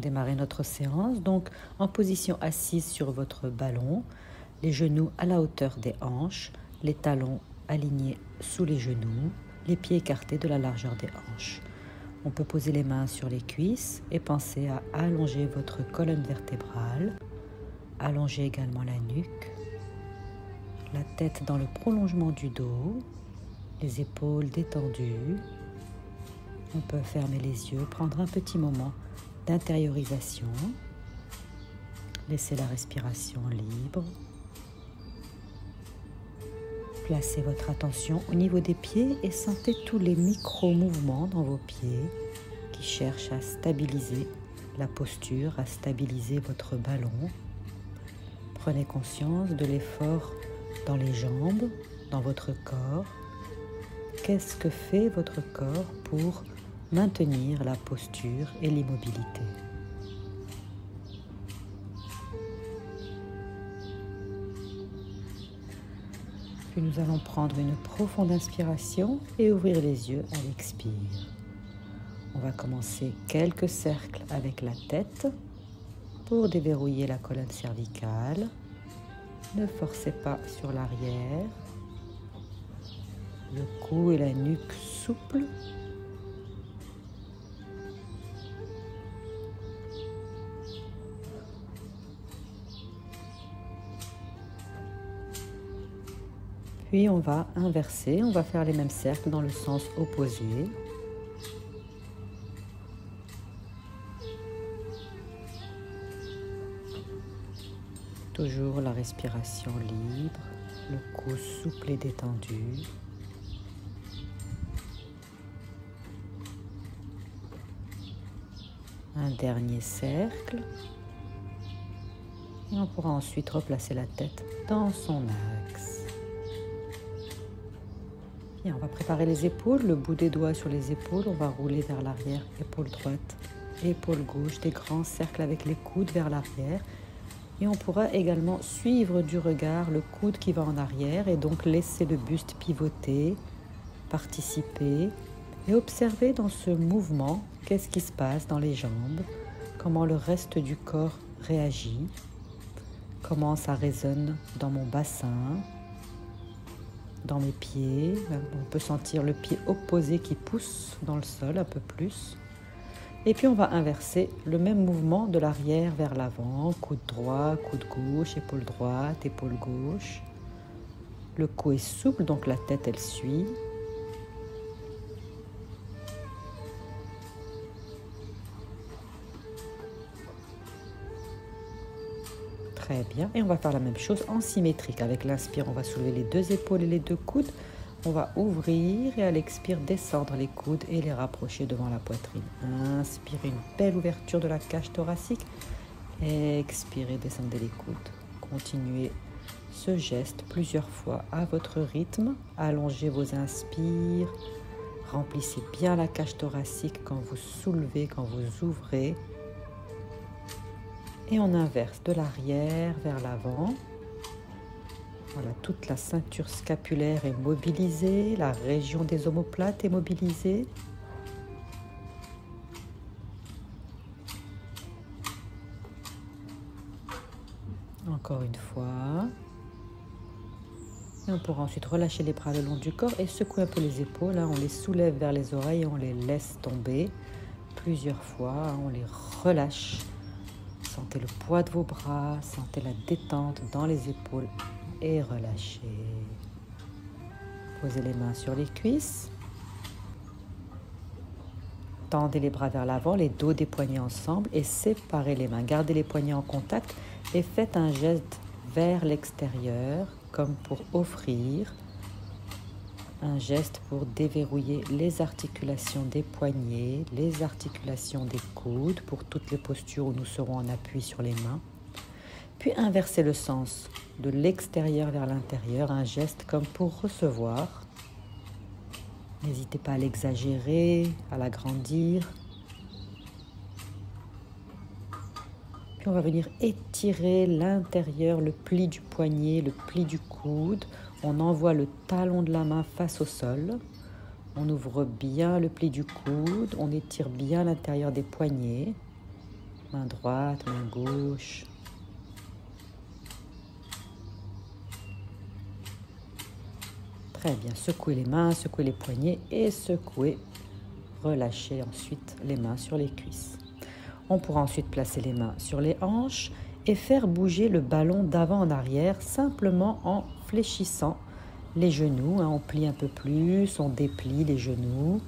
démarrer notre séance. Donc, en position assise sur votre ballon, les genoux à la hauteur des hanches, les talons alignés sous les genoux, les pieds écartés de la largeur des hanches. On peut poser les mains sur les cuisses et penser à allonger votre colonne vertébrale, allonger également la nuque, la tête dans le prolongement du dos, les épaules détendues. On peut fermer les yeux, prendre un petit moment d'intériorisation, laisser la respiration libre. Placez votre attention au niveau des pieds et sentez tous les micro-mouvements dans vos pieds qui cherchent à stabiliser la posture, à stabiliser votre ballon. Prenez conscience de l'effort dans les jambes, dans votre corps. Qu'est-ce que fait votre corps pour maintenir la posture et l'immobilité? Puis nous allons prendre une profonde inspiration et ouvrir les yeux à l'expire. On va commencer quelques cercles avec la tête pour déverrouiller la colonne cervicale. Ne forcez pas sur l'arrière. Le cou et la nuque souples. Puis on va inverser, on va faire les mêmes cercles dans le sens opposé. Toujours la respiration libre, le cou souple et détendu. Un dernier cercle. Et on pourra ensuite replacer la tête dans son axe. Bien, on va préparer les épaules, le bout des doigts sur les épaules, on va rouler vers l'arrière, épaule droite, épaule gauche, des grands cercles avec les coudes vers l'arrière. Et on pourra également suivre du regard le coude qui va en arrière et donc laisser le buste pivoter, participer et observer dans ce mouvement qu'est-ce qui se passe dans les jambes, comment le reste du corps réagit, comment ça résonne dans mon bassin, dans mes pieds. On peut sentir le pied opposé qui pousse dans le sol un peu plus. Et puis on va inverser le même mouvement de l'arrière vers l'avant, coude droit, coude gauche, épaule droite, épaule gauche. Le cou est souple, donc la tête elle suit. Très bien, et on va faire la même chose en symétrique. Avec l'inspire, on va soulever les deux épaules et les deux coudes. On va ouvrir et à l'expire, descendre les coudes et les rapprocher devant la poitrine. Inspirez, une belle ouverture de la cage thoracique. Expirez, descendez les coudes. Continuez ce geste plusieurs fois à votre rythme. Allongez vos inspires. Remplissez bien la cage thoracique quand vous soulevez, quand vous ouvrez. Et on inverse de l'arrière vers l'avant. Voilà, toute la ceinture scapulaire est mobilisée, la région des omoplates est mobilisée. Encore une fois. Et on pourra ensuite relâcher les bras le long du corps et secouer un peu les épaules. On les soulève vers les oreilles et on les laisse tomber plusieurs fois. On les relâche. Sentez le poids de vos bras, sentez la détente dans les épaules et relâchez. Posez les mains sur les cuisses. Tendez les bras vers l'avant, les dos des poignets ensemble et séparez les mains. Gardez les poignets en contact et faites un geste vers l'extérieur comme pour offrir. Un geste pour déverrouiller les articulations des poignets, les articulations des coudes pour toutes les postures où nous serons en appui sur les mains. Puis inversez le sens de l'extérieur vers l'intérieur, un geste comme pour recevoir. N'hésitez pas à l'exagérer, à l'agrandir. Puis on va venir étirer l'intérieur, le pli du poignet, le pli du coude. On envoie le talon de la main face au sol. On ouvre bien le pli du coude. On étire bien l'intérieur des poignets. Main droite, main gauche. Très bien, secouez les mains, secouez les poignets et secouez. Relâchez ensuite les mains sur les cuisses. On pourra ensuite placer les mains sur les hanches et faire bouger le ballon d'avant en arrière simplement en fléchissant les genoux. On plie un peu plus, on déplie les genoux.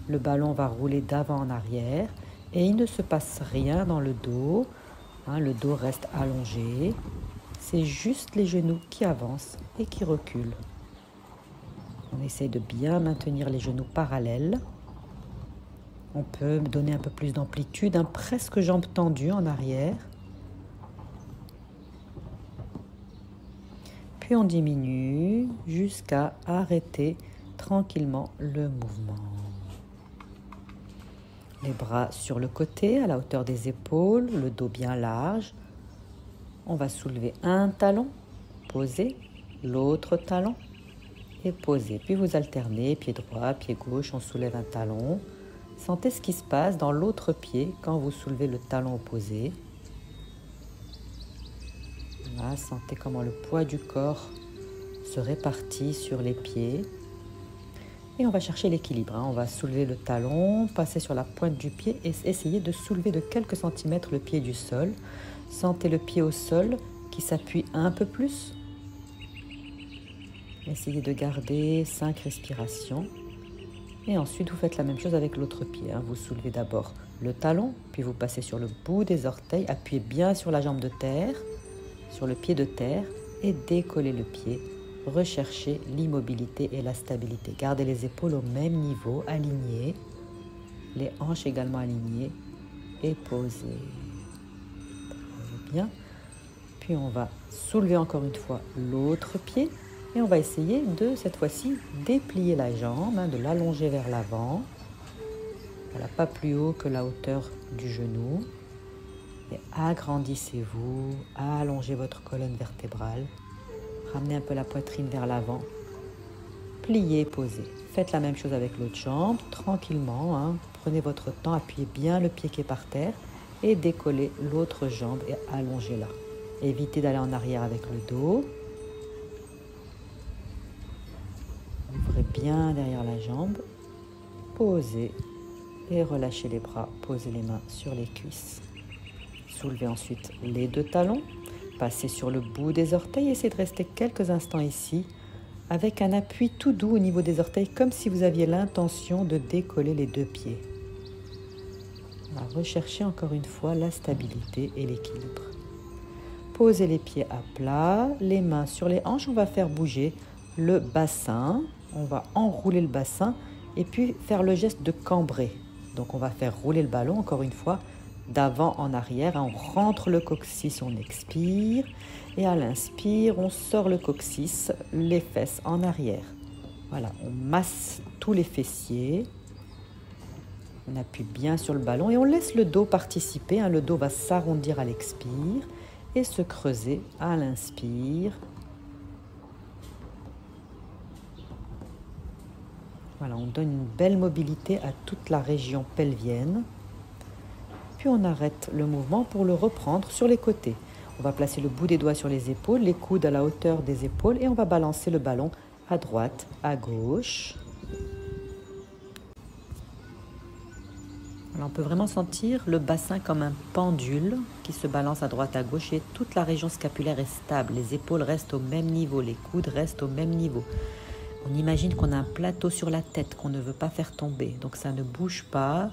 Le ballon va rouler d'avant en arrière et il ne se passe rien dans le dos. Le dos reste allongé. C'est juste les genoux qui avancent et qui reculent. On essaye de bien maintenir les genoux parallèles. On peut donner un peu plus d'amplitude, presque jambes tendues en arrière. Puis on diminue jusqu'à arrêter tranquillement le mouvement. Les bras sur le côté, à la hauteur des épaules, le dos bien large. On va soulever un talon, poser, l'autre talon et poser. Puis vous alternez, pied droit, pied gauche, on soulève un talon. Sentez ce qui se passe dans l'autre pied quand vous soulevez le talon opposé. Voilà, sentez comment le poids du corps se répartit sur les pieds. Et on va chercher l'équilibre. On va soulever le talon, passer sur la pointe du pied et essayer de soulever de quelques centimètres le pied du sol. Sentez le pied au sol qui s'appuie un peu plus. Essayez de garder 5 respirations. Et ensuite, vous faites la même chose avec l'autre pied. Vous soulevez d'abord le talon, puis vous passez sur le bout des orteils. Appuyez bien sur la jambe de terre, sur le pied de terre et décollez le pied. Recherchez l'immobilité et la stabilité. Gardez les épaules au même niveau, alignées. Les hanches également alignées et posées. Très bien. Puis on va soulever encore une fois l'autre pied. Et on va essayer de, cette fois-ci, déplier la jambe, de l'allonger vers l'avant. Voilà, pas plus haut que la hauteur du genou. Et agrandissez-vous, allongez votre colonne vertébrale. Ramenez un peu la poitrine vers l'avant. Pliez, posez. Faites la même chose avec l'autre jambe, tranquillement. Prenez votre temps, appuyez bien le pied qui est par terre et décollez l'autre jambe et allongez-la. Évitez d'aller en arrière avec le dos. Ouvrez bien derrière la jambe, posez et relâchez les bras, posez les mains sur les cuisses. Soulevez ensuite les deux talons, passez sur le bout des orteils, essayez de rester quelques instants ici avec un appui tout doux au niveau des orteils comme si vous aviez l'intention de décoller les deux pieds. Recherchez encore une fois la stabilité et l'équilibre. Posez les pieds à plat, les mains sur les hanches, on va faire bouger le bassin. On va enrouler le bassin et puis faire le geste de cambrer. Donc on va faire rouler le ballon, encore une fois, d'avant en arrière. On rentre le coccyx, on expire. Et à l'inspire, on sort le coccyx, les fesses en arrière. Voilà, on masse tous les fessiers. On appuie bien sur le ballon et on laisse le dos participer. Le dos va s'arrondir à l'expire et se creuser à l'inspire. Voilà, on donne une belle mobilité à toute la région pelvienne. Puis on arrête le mouvement pour le reprendre sur les côtés. On va placer le bout des doigts sur les épaules, les coudes à la hauteur des épaules et on va balancer le ballon à droite, à gauche. Alors on peut vraiment sentir le bassin comme un pendule qui se balance à droite, à gauche et toute la région scapulaire est stable. Les épaules restent au même niveau, les coudes restent au même niveau. On imagine qu'on a un plateau sur la tête qu'on ne veut pas faire tomber. Donc ça ne bouge pas.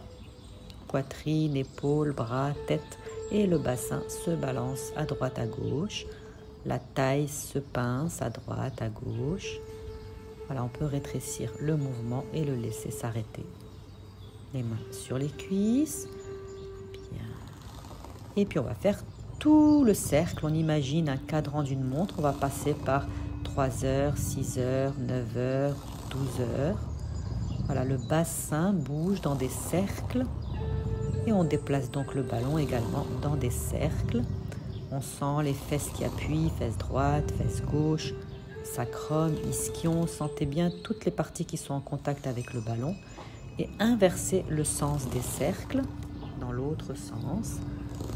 Poitrine, épaules, bras, tête. Et le bassin se balance à droite, à gauche. La taille se pince à droite, à gauche. Voilà, on peut rétrécir le mouvement et le laisser s'arrêter. Les mains sur les cuisses. Bien. Et puis on va faire tout le cercle. On imagine un cadran d'une montre. On va passer par 3 heures, 6 heures, 9 heures, 12 heures. Voilà, le bassin bouge dans des cercles et on déplace donc le ballon également dans des cercles. On sent les fesses qui appuient, fesses droites, fesses gauche, sacrum, ischion. Sentez bien toutes les parties qui sont en contact avec le ballon et inversez le sens des cercles dans l'autre sens.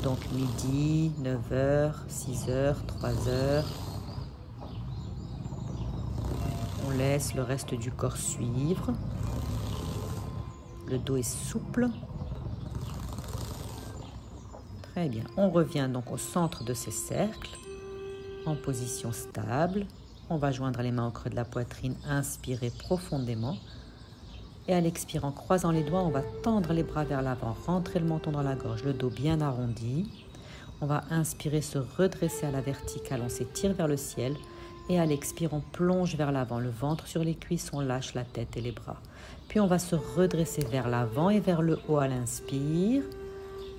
Donc midi, 9h, 6h, 3h. On laisse le reste du corps suivre. Le dos est souple. Très bien. On revient donc au centre de ces cercles, en position stable. On va joindre les mains au creux de la poitrine, inspirer profondément. Et à l'expirer, en croisant les doigts, on va tendre les bras vers l'avant, rentrer le menton dans la gorge, le dos bien arrondi. On va inspirer, se redresser à la verticale, on s'étire vers le ciel. Et à l'expire, on plonge vers l'avant, le ventre sur les cuisses, on lâche la tête et les bras. Puis on va se redresser vers l'avant et vers le haut à l'inspire.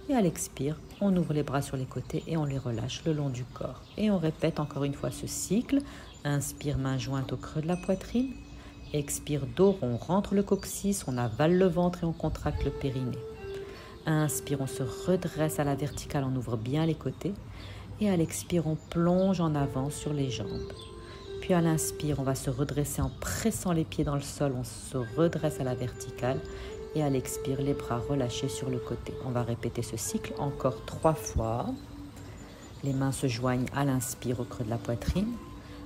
Et à l'expire, on ouvre les bras sur les côtés et on les relâche le long du corps. Et on répète encore une fois ce cycle. Inspire, main jointe au creux de la poitrine. Expire, dos rond, on rentre le coccyx, on avale le ventre et on contracte le périnée. Inspire, on se redresse à la verticale, on ouvre bien les côtés. Et à l'expire, on plonge en avant sur les jambes. Puis à l'inspire, on va se redresser en pressant les pieds dans le sol, on se redresse à la verticale. Et à l'expire, les bras relâchés sur le côté. On va répéter ce cycle encore 3 fois. Les mains se joignent à l'inspire au creux de la poitrine.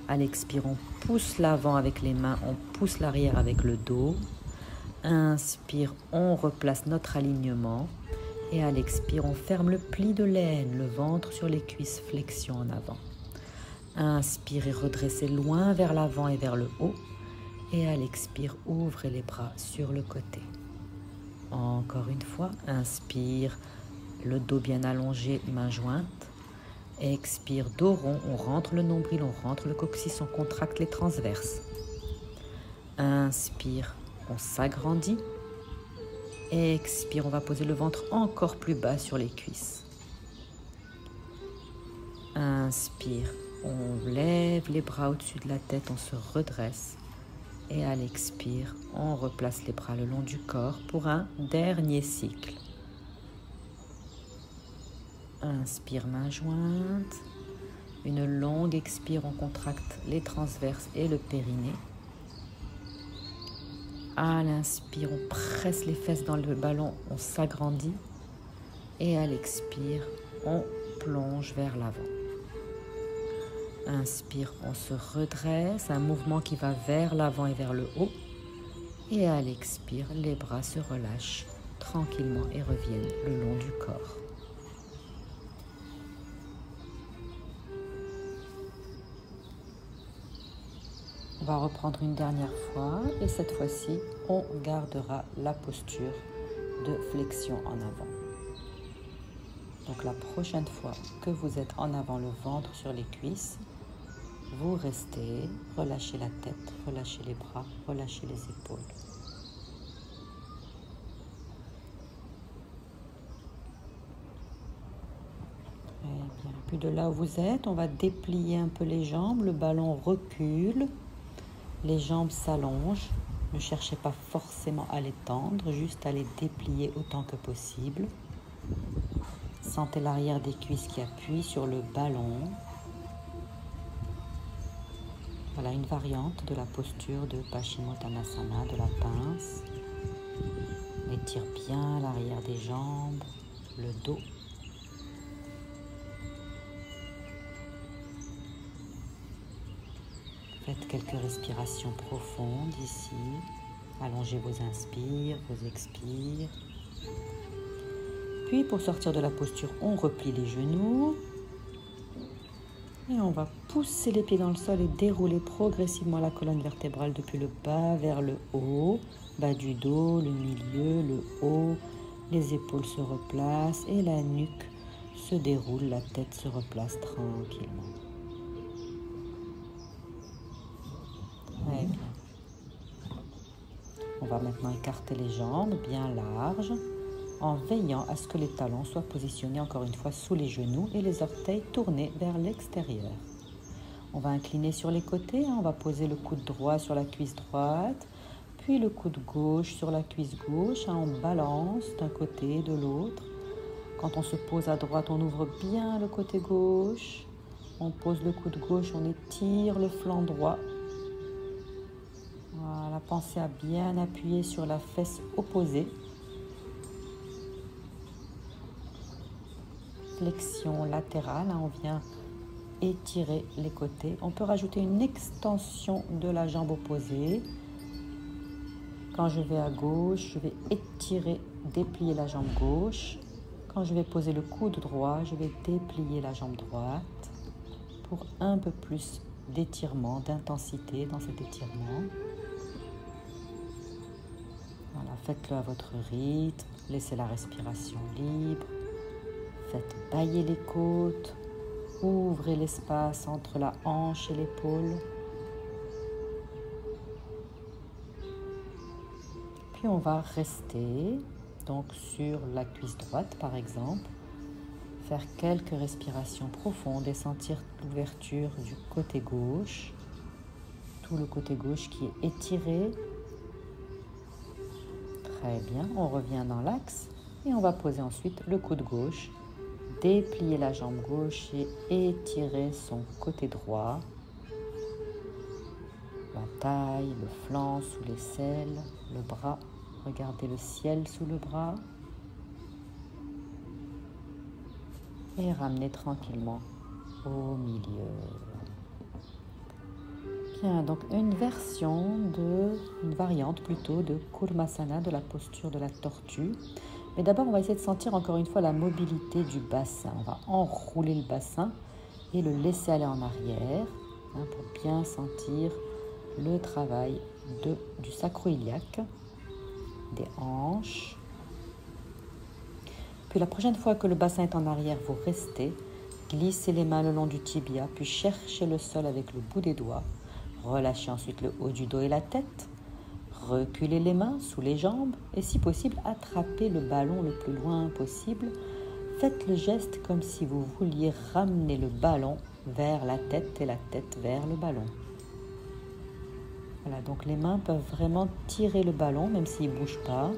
À l'expire, on pousse l'avant avec les mains, on pousse l'arrière avec le dos. Inspire, on replace notre alignement. Et à l'expire, on ferme le pli de l'aine, le ventre sur les cuisses, flexion en avant. Inspire et redressez loin vers l'avant et vers le haut. Et à l'expire, ouvrez les bras sur le côté. Encore une fois, inspire, le dos bien allongé, main jointe. Expire, dos rond, on rentre le nombril, on rentre le coccyx, on contracte les transverses. Inspire, on s'agrandit. Expire, on va poser le ventre encore plus bas sur les cuisses. Inspire, on lève les bras au-dessus de la tête, on se redresse. Et à l'expire, on replace les bras le long du corps pour un dernier cycle. Inspire, main jointe. Une longue expire, on contracte les transverses et le périnée. À l'inspire, on presse les fesses dans le ballon, on s'agrandit. Et à l'expire, on plonge vers l'avant. Inspire, on se redresse, un mouvement qui va vers l'avant et vers le haut. Et à l'expire, les bras se relâchent tranquillement et reviennent le long du corps. On va reprendre une dernière fois et cette fois-ci, on gardera la posture de flexion en avant. Donc la prochaine fois que vous êtes en avant, le ventre sur les cuisses, vous restez, relâchez la tête, relâchez les bras, relâchez les épaules. Très bien. Puis de là où vous êtes, on va déplier un peu les jambes, le ballon recule, les jambes s'allongent. Ne cherchez pas forcément à les tendre, juste à les déplier autant que possible. Sentez l'arrière des cuisses qui appuie sur le ballon. Voilà une variante de la posture de Paschimottanasana, de la pince. On étire bien l'arrière des jambes, le dos. Faites quelques respirations profondes ici. Allongez vos inspires, vos expires. Puis pour sortir de la posture, on replie les genoux. Et on va pousser les pieds dans le sol et dérouler progressivement la colonne vertébrale depuis le bas vers le haut. Bas du dos, le milieu, le haut. Les épaules se replacent et la nuque se déroule, la tête se replace tranquillement. Très bien. On va maintenant écarter les jambes bien larges en veillant à ce que les talons soient positionnés encore une fois sous les genoux et les orteils tournés vers l'extérieur. On va incliner sur les côtés, on va poser le coude droit sur la cuisse droite, puis le coude gauche sur la cuisse gauche, on balance d'un côté et de l'autre. Quand on se pose à droite, on ouvre bien le côté gauche, on pose le coude gauche, on étire le flanc droit. Voilà, pensez à bien appuyer sur la fesse opposée. flexion latérale, hein, on vient étirer les côtés. On peut rajouter une extension de la jambe opposée. Quand je vais à gauche, je vais étirer, déplier la jambe gauche. Quand je vais poser le coude droit, je vais déplier la jambe droite pour un peu plus d'étirement, d'intensité dans cet étirement. Voilà, faites-le à votre rythme, laissez la respiration libre, faites bâiller les côtes, ouvrez l'espace entre la hanche et l'épaule. Puis on va rester donc sur la cuisse droite par exemple, faire quelques respirations profondes et sentir l'ouverture du côté gauche, tout le côté gauche qui est étiré. Très bien, on revient dans l'axe et on va poser ensuite le coude gauche, déplier la jambe gauche et étirer son côté droit, la taille, le flanc sous l'aisselle, le bras, regardez le ciel sous le bras et ramenez tranquillement au milieu. Bien, donc une variante plutôt de Kurmasana, de la posture de la tortue. Mais d'abord, on va essayer de sentir encore une fois la mobilité du bassin. On va enrouler le bassin et le laisser aller en arrière, hein, pour bien sentir le travail du sacro-iliaque, des hanches. Puis la prochaine fois que le bassin est en arrière, vous restez, glissez les mains le long du tibia, puis cherchez le sol avec le bout des doigts. Relâchez ensuite le haut du dos et la tête. Reculez les mains sous les jambes et si possible, attrapez le ballon le plus loin possible. Faites le geste comme si vous vouliez ramener le ballon vers la tête et la tête vers le ballon. Voilà, donc les mains peuvent vraiment tirer le ballon même s'il ne bouge pas.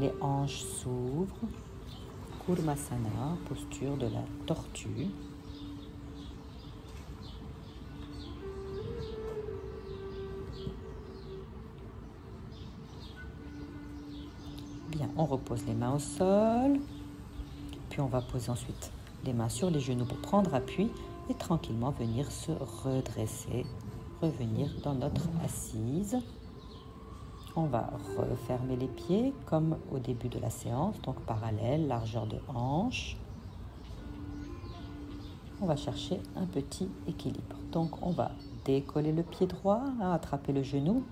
Les hanches s'ouvrent. Kurmasana, posture de la tortue. Bien, on repose les mains au sol, puis on va poser ensuite les mains sur les genoux pour prendre appui et tranquillement venir se redresser, revenir dans notre assise. On va refermer les pieds comme au début de la séance, donc parallèle, largeur de hanche. On va chercher un petit équilibre. Donc on va décoller le pied droit, hein, attraper le genou.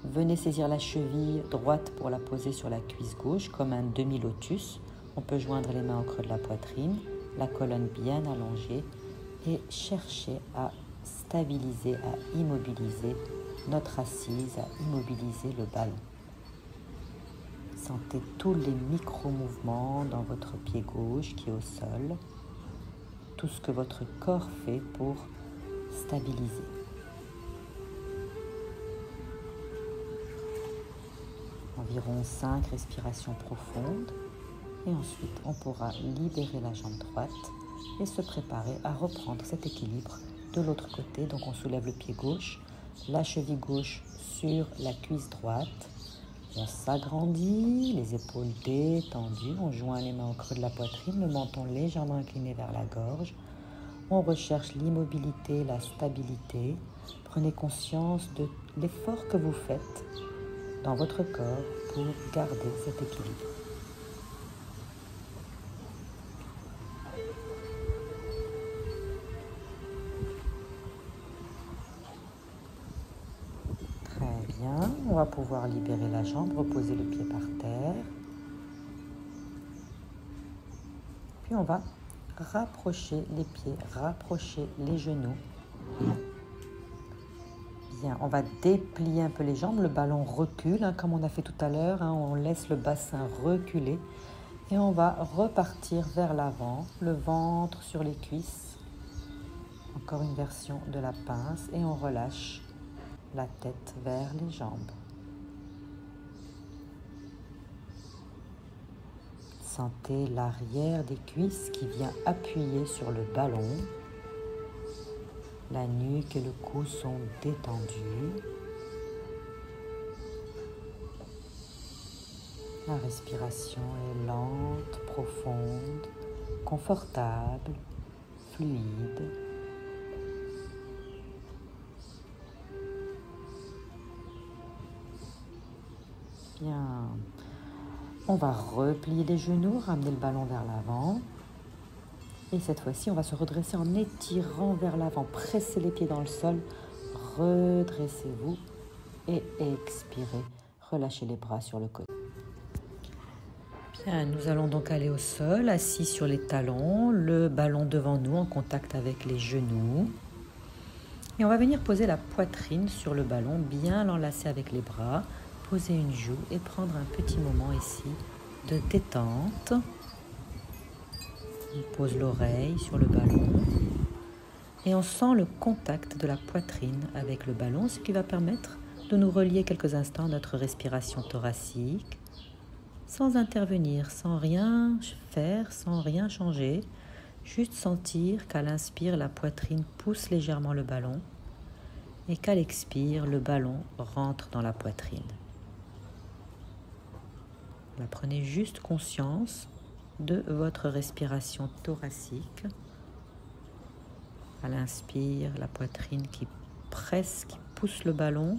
Venez saisir la cheville droite pour la poser sur la cuisse gauche comme un demi-lotus. On peut joindre les mains au creux de la poitrine, la colonne bien allongée et chercher à stabiliser, à immobiliser notre assise, à immobiliser le ballon. Sentez tous les micro-mouvements dans votre pied gauche qui est au sol, tout ce que votre corps fait pour stabiliser. Environ 5 respirations profondes et ensuite on pourra libérer la jambe droite et se préparer à reprendre cet équilibre de l'autre côté. Donc on soulève le pied gauche, la cheville gauche sur la cuisse droite, on s'agrandit, les épaules détendues, on joint les mains au creux de la poitrine, le menton légèrement incliné vers la gorge. On recherche l'immobilité, la stabilité. Prenez conscience de l'effort que vous faites dans votre corps pour garder cet équilibre. Très bien, on va pouvoir libérer la jambe, reposer le pied par terre. Puis on va rapprocher les pieds, rapprocher les genoux. Bien, on va déplier un peu les jambes, le ballon recule, hein, comme on a fait tout à l'heure, hein, on laisse le bassin reculer et on va repartir vers l'avant, le ventre sur les cuisses. Encore une version de la pince et on relâche la tête vers les jambes. Sentez l'arrière des cuisses qui vient appuyer sur le ballon. La nuque et le cou sont détendus. La respiration est lente, profonde. confortable, fluide. Bien. On va replier les genoux, ramener le ballon vers l'avant. Et cette fois-ci, on va se redresser en étirant vers l'avant. Pressez les pieds dans le sol. Redressez-vous et expirez. Relâchez les bras sur le côté. Bien, nous allons donc aller au sol, assis sur les talons, le ballon devant nous en contact avec les genoux. Et on va venir poser la poitrine sur le ballon, bien l'enlacer avec les bras, poser une joue et prendre un petit moment ici de détente. On pose l'oreille sur le ballon et on sent le contact de la poitrine avec le ballon, ce qui va permettre de nous relier quelques instants à notre respiration thoracique, sans intervenir, sans rien faire, sans rien changer, juste sentir qu'à l'inspire, la poitrine pousse légèrement le ballon et qu'à l'expire, le ballon rentre dans la poitrine. Là, prenez juste conscience de votre respiration thoracique. À l'inspire, la poitrine qui presse, qui pousse le ballon.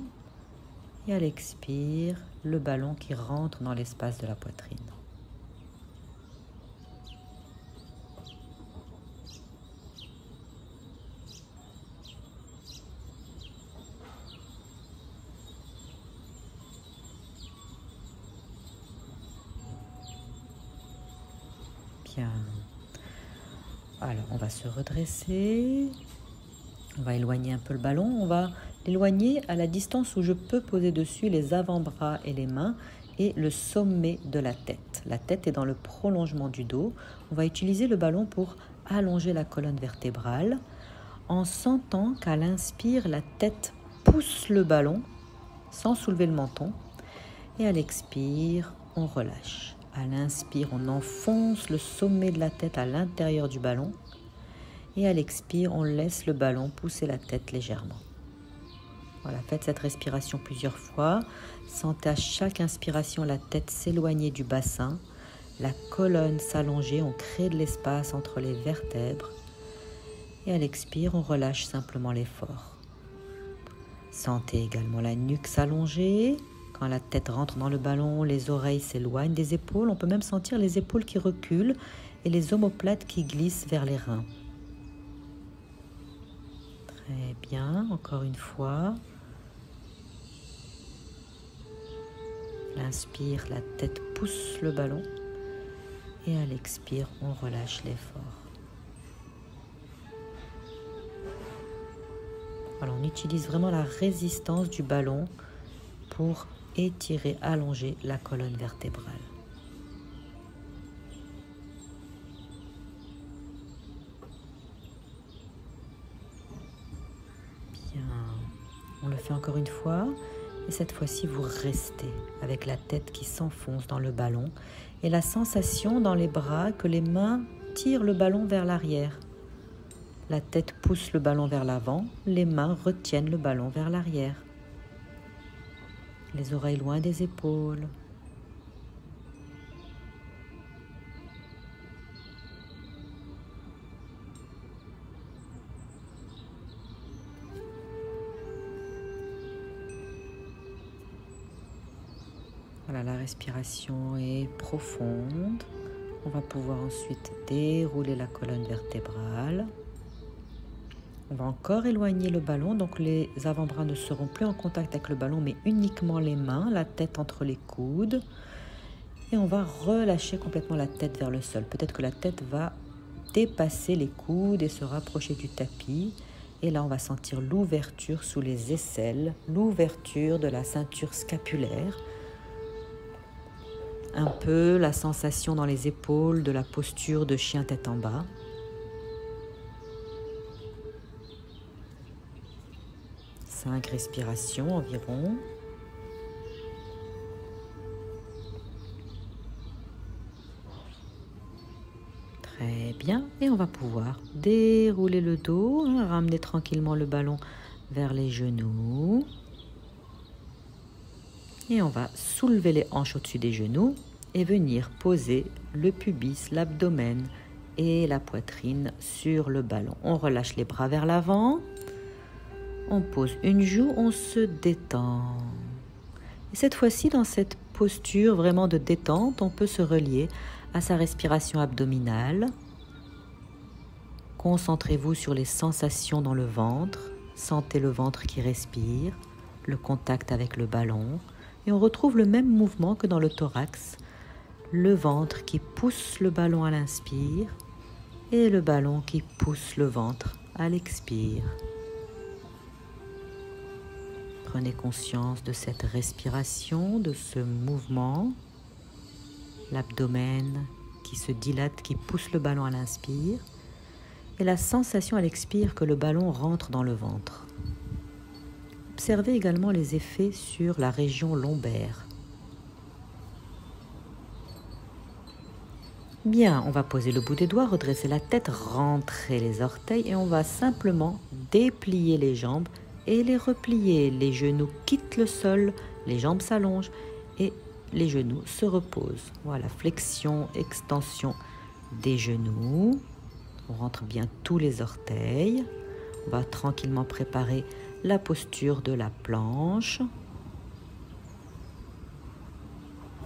Et à l'expire, le ballon qui rentre dans l'espace de la poitrine. Bien. Alors, on va se redresser. On va éloigner un peu le ballon. On va l'éloigner à la distance où je peux poser dessus les avant-bras et les mains et le sommet de la tête. La tête est dans le prolongement du dos. On va utiliser le ballon pour allonger la colonne vertébrale en sentant qu'à l'inspire, la tête pousse le ballon sans soulever le menton. Et à l'expire, on relâche. À l'inspire, on enfonce le sommet de la tête à l'intérieur du ballon. Et à l'expire, on laisse le ballon pousser la tête légèrement. Voilà, faites cette respiration plusieurs fois. Sentez à chaque inspiration la tête s'éloigner du bassin, la colonne s'allonger, on crée de l'espace entre les vertèbres. Et à l'expire, on relâche simplement l'effort. Sentez également la nuque s'allonger. Quand la tête rentre dans le ballon, les oreilles s'éloignent des épaules. On peut même sentir les épaules qui reculent et les omoplates qui glissent vers les reins. Très bien, encore une fois. L'inspire, la tête pousse le ballon. Et à l'expire, on relâche l'effort. Voilà, on utilise vraiment la résistance du ballon pour étirer, allonger la colonne vertébrale. Bien, on le fait encore une fois. Et cette fois-ci, vous restez avec la tête qui s'enfonce dans le ballon et la sensation dans les bras que les mains tirent le ballon vers l'arrière. La tête pousse le ballon vers l'avant, les mains retiennent le ballon vers l'arrière. Les oreilles loin des épaules. Voilà, la respiration est profonde. On va pouvoir ensuite dérouler la colonne vertébrale. On va encore éloigner le ballon, donc les avant-bras ne seront plus en contact avec le ballon, mais uniquement les mains, la tête entre les coudes. Et on va relâcher complètement la tête vers le sol. Peut-être que la tête va dépasser les coudes et se rapprocher du tapis. Et là, on va sentir l'ouverture sous les aisselles, l'ouverture de la ceinture scapulaire. Un peu la sensation dans les épaules de la posture de chien tête en bas. 5 respirations environ. Très bien. Et on va pouvoir dérouler le dos, ramener tranquillement le ballon vers les genoux. Et on va soulever les hanches au-dessus des genoux et venir poser le pubis, l'abdomen et la poitrine sur le ballon. On relâche les bras vers l'avant. On pose une joue, on se détend. Et cette fois-ci, dans cette posture vraiment de détente, on peut se relier à sa respiration abdominale. Concentrez-vous sur les sensations dans le ventre. Sentez le ventre qui respire, le contact avec le ballon. Et on retrouve le même mouvement que dans le thorax. Le ventre qui pousse le ballon à l'inspire et le ballon qui pousse le ventre à l'expire. Prenez conscience de cette respiration, de ce mouvement. L'abdomen qui se dilate, qui pousse le ballon à l'inspire. Et la sensation à l'expire que le ballon rentre dans le ventre. Observez également les effets sur la région lombaire. Bien, on va poser le bout des doigts, redresser la tête, rentrer les orteils et on va simplement déplier les jambes et les replier. Les genoux quittent le sol, les jambes s'allongent et les genoux se reposent. Voilà, flexion, extension des genoux. On rentre bien tous les orteils. On va tranquillement préparer la posture de la planche.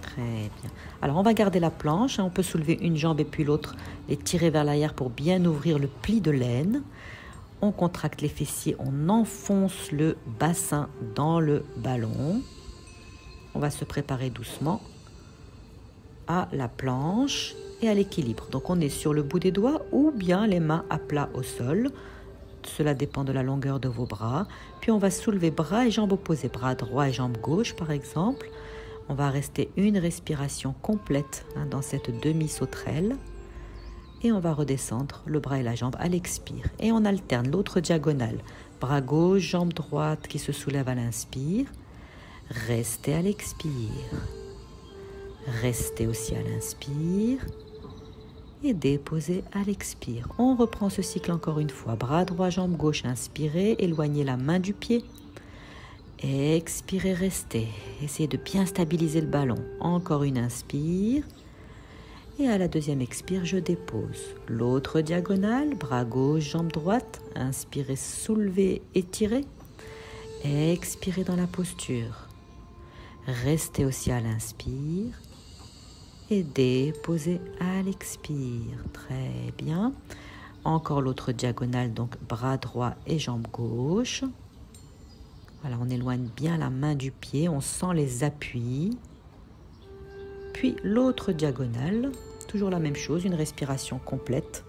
Très bien. Alors, on va garder la planche. On peut soulever une jambe et puis l'autre, les tirer vers l'arrière pour bien ouvrir le pli de l'aine. On contracte les fessiers, on enfonce le bassin dans le ballon. On va se préparer doucement à la planche et à l'équilibre. Donc, on est sur le bout des doigts ou bien les mains à plat au sol. Cela dépend de la longueur de vos bras. Puis, on va soulever bras et jambes opposées. Bras droit et jambe gauche, par exemple. On va rester une respiration complète dans cette demi-sauterelle. Et on va redescendre le bras et la jambe à l'expire. Et on alterne l'autre diagonale. Bras gauche, jambe droite qui se soulève à l'inspire. Restez à l'expire. Restez aussi à l'inspire. Et déposez à l'expire. On reprend ce cycle encore une fois. Bras droit, jambe gauche, inspirez. Éloignez la main du pied. Expirez, restez. Essayez de bien stabiliser le ballon. Encore une inspire. Et à la deuxième expire, je dépose. L'autre diagonale, bras gauche, jambe droite. Inspirez, soulevez, étirez. Expirez dans la posture. Restez aussi à l'inspire. Et déposez à l'expire. Très bien. Encore l'autre diagonale, donc bras droit et jambe gauche. Voilà, on éloigne bien la main du pied, on sent les appuis. Puis l'autre diagonale, toujours la même chose, une respiration complète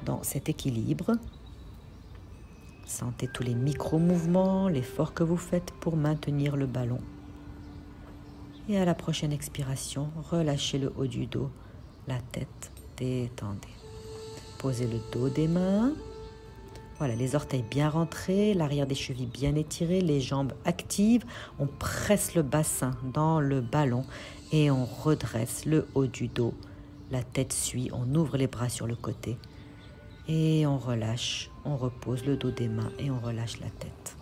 dans cet équilibre. Sentez tous les micro-mouvements, l'effort que vous faites pour maintenir le ballon. Et à la prochaine expiration, relâchez le haut du dos, la tête, détendez. Posez le dos des mains. Voilà, les orteils bien rentrés, l'arrière des chevilles bien étiré, les jambes actives. On presse le bassin dans le ballon et on redresse le haut du dos. La tête suit, on ouvre les bras sur le côté et on relâche. On repose le dos des mains et on relâche la tête.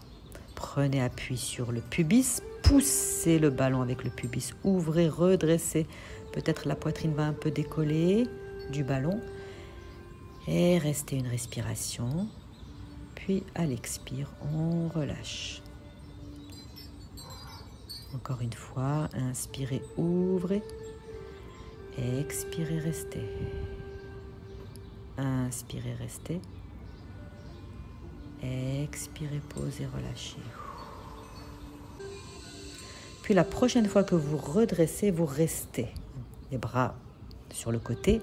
Prenez appui sur le pubis, poussez le ballon avec le pubis, ouvrez, redressez. Peut-être la poitrine va un peu décoller du ballon. Et restez une respiration. Puis à l'expire, on relâche. Encore une fois, inspirez, ouvrez. Expirez, restez. Inspirez, restez. Expirez, posez, relâchez. Puis la prochaine fois que vous redressez, vous restez. Les bras sur le côté,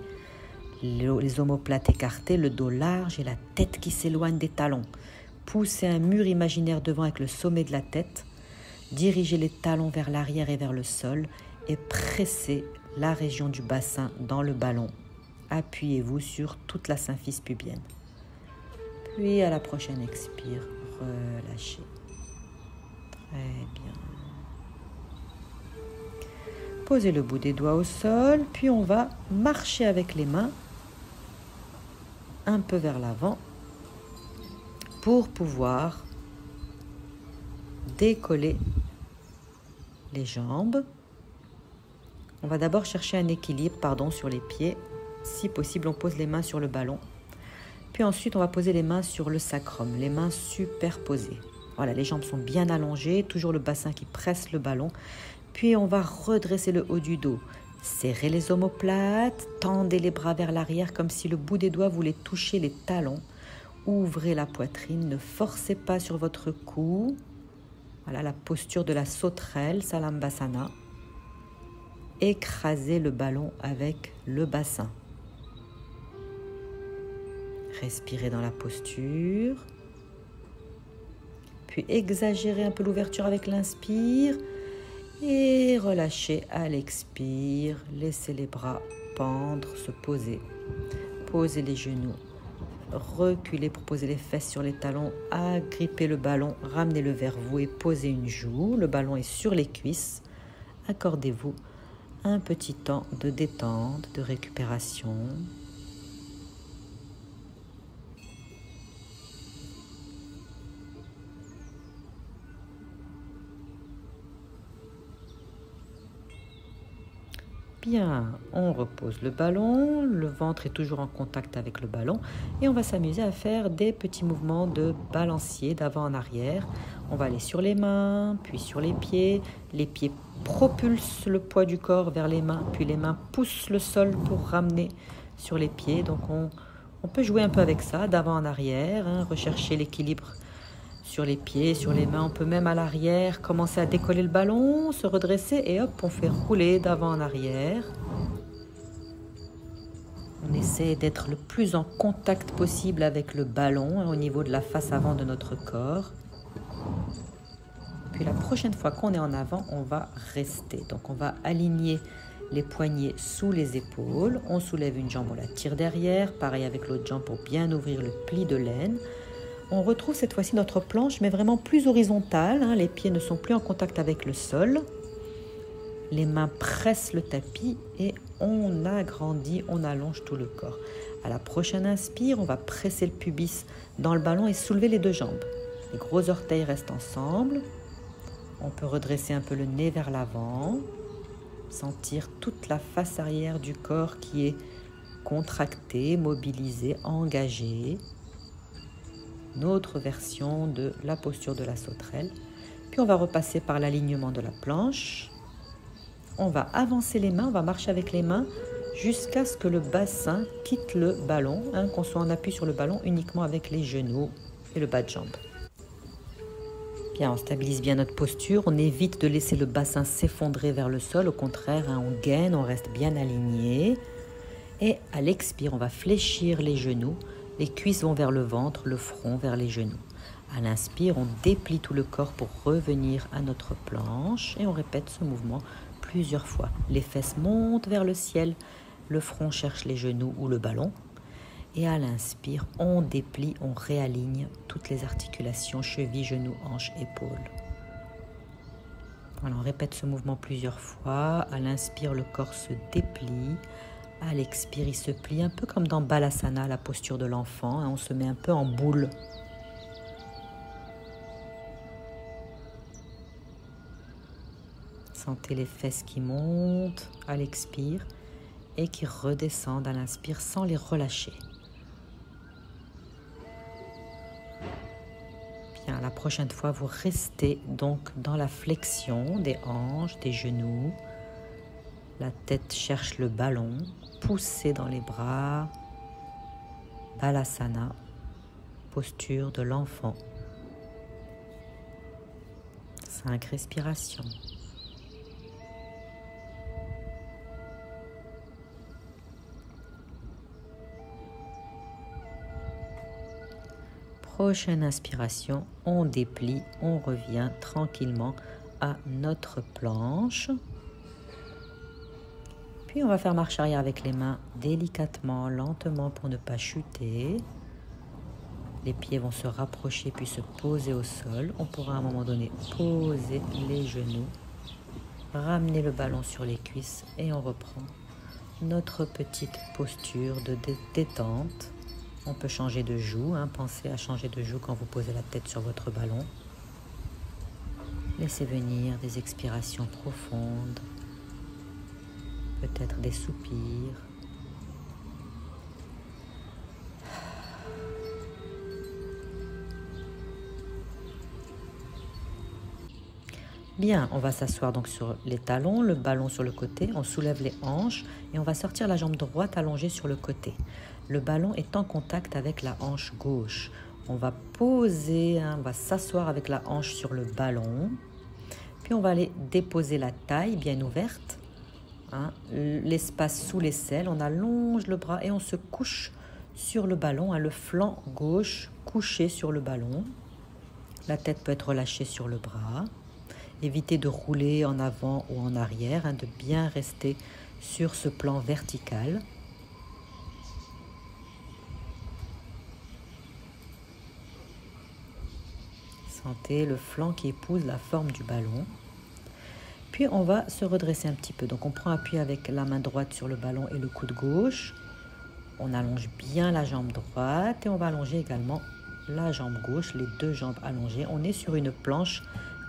les omoplates écartés, le dos large et la tête qui s'éloigne des talons. Poussez un mur imaginaire devant avec le sommet de la tête. Dirigez les talons vers l'arrière et vers le sol et pressez la région du bassin dans le ballon. Appuyez-vous sur toute la symphyse pubienne. Puis à la prochaine expire, relâchez. Très bien. Posez le bout des doigts au sol, puis on va marcher avec les mains un peu vers l'avant pour pouvoir décoller les jambes. On va d'abord chercher un équilibre, sur les pieds. Si possible, on pose les mains sur le ballon. Puis ensuite, on va poser les mains sur le sacrum, les mains superposées. Voilà, les jambes sont bien allongées, toujours le bassin qui presse le ballon. Puis on va redresser le haut du dos. Serrez les omoplates, tendez les bras vers l'arrière comme si le bout des doigts voulait toucher les talons. Ouvrez la poitrine, ne forcez pas sur votre cou. Voilà la posture de la sauterelle, Salambhasana. Écrasez le ballon avec le bassin. Respirez dans la posture. Puis exagérez un peu l'ouverture avec l'inspire. Et relâchez à l'expire. Laissez les bras pendre, se poser. Posez les genoux. Reculez pour poser les fesses sur les talons. Agrippez le ballon. Ramenez-le vers vous et posez une joue. Le ballon est sur les cuisses. Accordez-vous un petit temps de détente, de récupération. Bien, on repose le ballon, le ventre est toujours en contact avec le ballon et on va s'amuser à faire des petits mouvements de balancier d'avant en arrière. On va aller sur les mains, puis sur les pieds propulsent le poids du corps vers les mains, puis les mains poussent le sol pour ramener sur les pieds. Donc on peut jouer un peu avec ça, d'avant en arrière, rechercher l'équilibre sur les pieds, sur les mains. On peut même à l'arrière commencer à décoller le ballon, se redresser et hop, on fait rouler d'avant en arrière. On essaie d'être le plus en contact possible avec le ballon au niveau de la face avant de notre corps. Puis la prochaine fois qu'on est en avant, on va rester. Donc on va aligner les poignets sous les épaules. On soulève une jambe, on la tire derrière. Pareil avec l'autre jambe pour bien ouvrir le pli de l'aine. On retrouve cette fois-ci notre planche, mais vraiment plus horizontale. Les pieds ne sont plus en contact avec le sol. Les mains pressent le tapis et on agrandit, on allonge tout le corps. À la prochaine inspire, on va presser le pubis dans le ballon et soulever les deux jambes. Les gros orteils restent ensemble. On peut redresser un peu le nez vers l'avant. Sentir toute la face arrière du corps qui est contractée, mobilisée, engagée. Une autre version de la posture de la sauterelle. Puis on va repasser par l'alignement de la planche. On va avancer les mains, on va marcher avec les mains jusqu'à ce que le bassin quitte le ballon, qu'on soit en appui sur le ballon uniquement avec les genoux et le bas de jambe. Bien, on stabilise bien notre posture, on évite de laisser le bassin s'effondrer vers le sol, au contraire, on gaine, on reste bien aligné. Et à l'expire, on va fléchir les genoux. Les cuisses vont vers le ventre, le front vers les genoux. À l'inspire, on déplie tout le corps pour revenir à notre planche et on répète ce mouvement plusieurs fois. Les fesses montent vers le ciel, le front cherche les genoux ou le ballon. Et à l'inspire, on déplie, on réaligne toutes les articulations, chevilles, genoux, hanches, épaules. Voilà, on répète ce mouvement plusieurs fois. À l'inspire, le corps se déplie. À l'expire, il se plie un peu comme dans Balasana, la posture de l'enfant. On se met un peu en boule. Sentez les fesses qui montent à l'expire et qui redescendent à l'inspire sans les relâcher. Bien, la prochaine fois, vous restez donc dans la flexion des hanches, des genoux. La tête cherche le ballon, poussez dans les bras. Balasana, posture de l'enfant. 5 respirations. Prochaine inspiration, on déplie, on revient tranquillement à notre planche. Puis on va faire marche arrière avec les mains délicatement, lentement pour ne pas chuter. Les pieds vont se rapprocher puis se poser au sol. On pourra à un moment donné poser les genoux, ramener le ballon sur les cuisses et on reprend notre petite posture de détente. On peut changer de joue, pensez à changer de joue quand vous posez la tête sur votre ballon. Laissez venir des expirations profondes. Peut-être des soupirs. Bien, on va s'asseoir donc sur les talons, le ballon sur le côté, on soulève les hanches et on va sortir la jambe droite allongée sur le côté. Le ballon est en contact avec la hanche gauche. On va poser, on va s'asseoir avec la hanche sur le ballon. Puis on va aller déposer la taille bien ouverte, l'espace sous l'aisselle. On allonge le bras et on se couche sur le ballon, le flanc gauche couché sur le ballon. La tête peut être relâchée sur le bras. Évitez de rouler en avant ou en arrière, de bien rester sur ce plan vertical. Sentez le flanc qui épouse la forme du ballon. Puis on va se redresser un petit peu. Donc on prend appui avec la main droite sur le ballon et le coude gauche. On allonge bien la jambe droite et on va allonger également la jambe gauche, les deux jambes allongées. On est sur une planche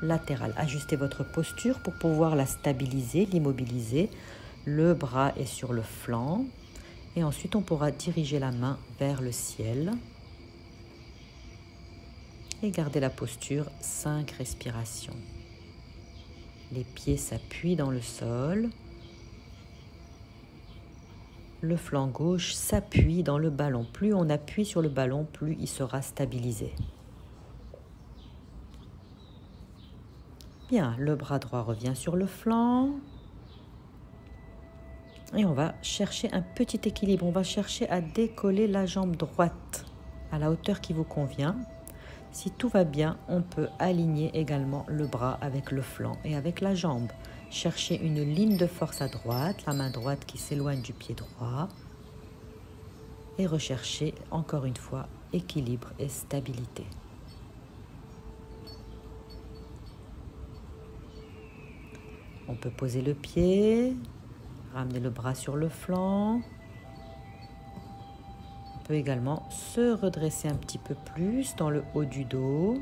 latérale. Ajustez votre posture pour pouvoir la stabiliser, l'immobiliser. Le bras est sur le flanc et ensuite on pourra diriger la main vers le ciel et garder la posture 5 respirations. Les pieds s'appuient dans le sol. Le flanc gauche s'appuie dans le ballon. Plus on appuie sur le ballon, plus il sera stabilisé. Bien, le bras droit revient sur le flanc. Et on va chercher un petit équilibre. On va chercher à décoller la jambe droite à la hauteur qui vous convient. Si tout va bien, on peut aligner également le bras avec le flanc et avec la jambe. Cherchez une ligne de force à droite, la main droite qui s'éloigne du pied droit. Et recherchez encore une fois équilibre et stabilité. On peut poser le pied, ramener le bras sur le flanc. On peut également se redresser un petit peu plus dans le haut du dos.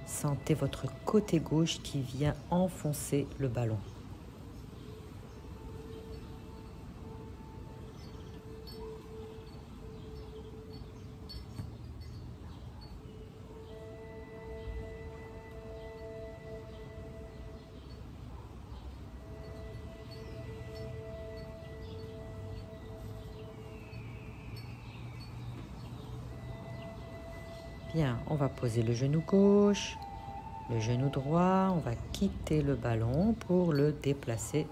Sentez votre côté gauche qui vient enfoncer le ballon. Bien, on va poser le genou gauche, le genou droit, on va quitter le ballon pour le déplacer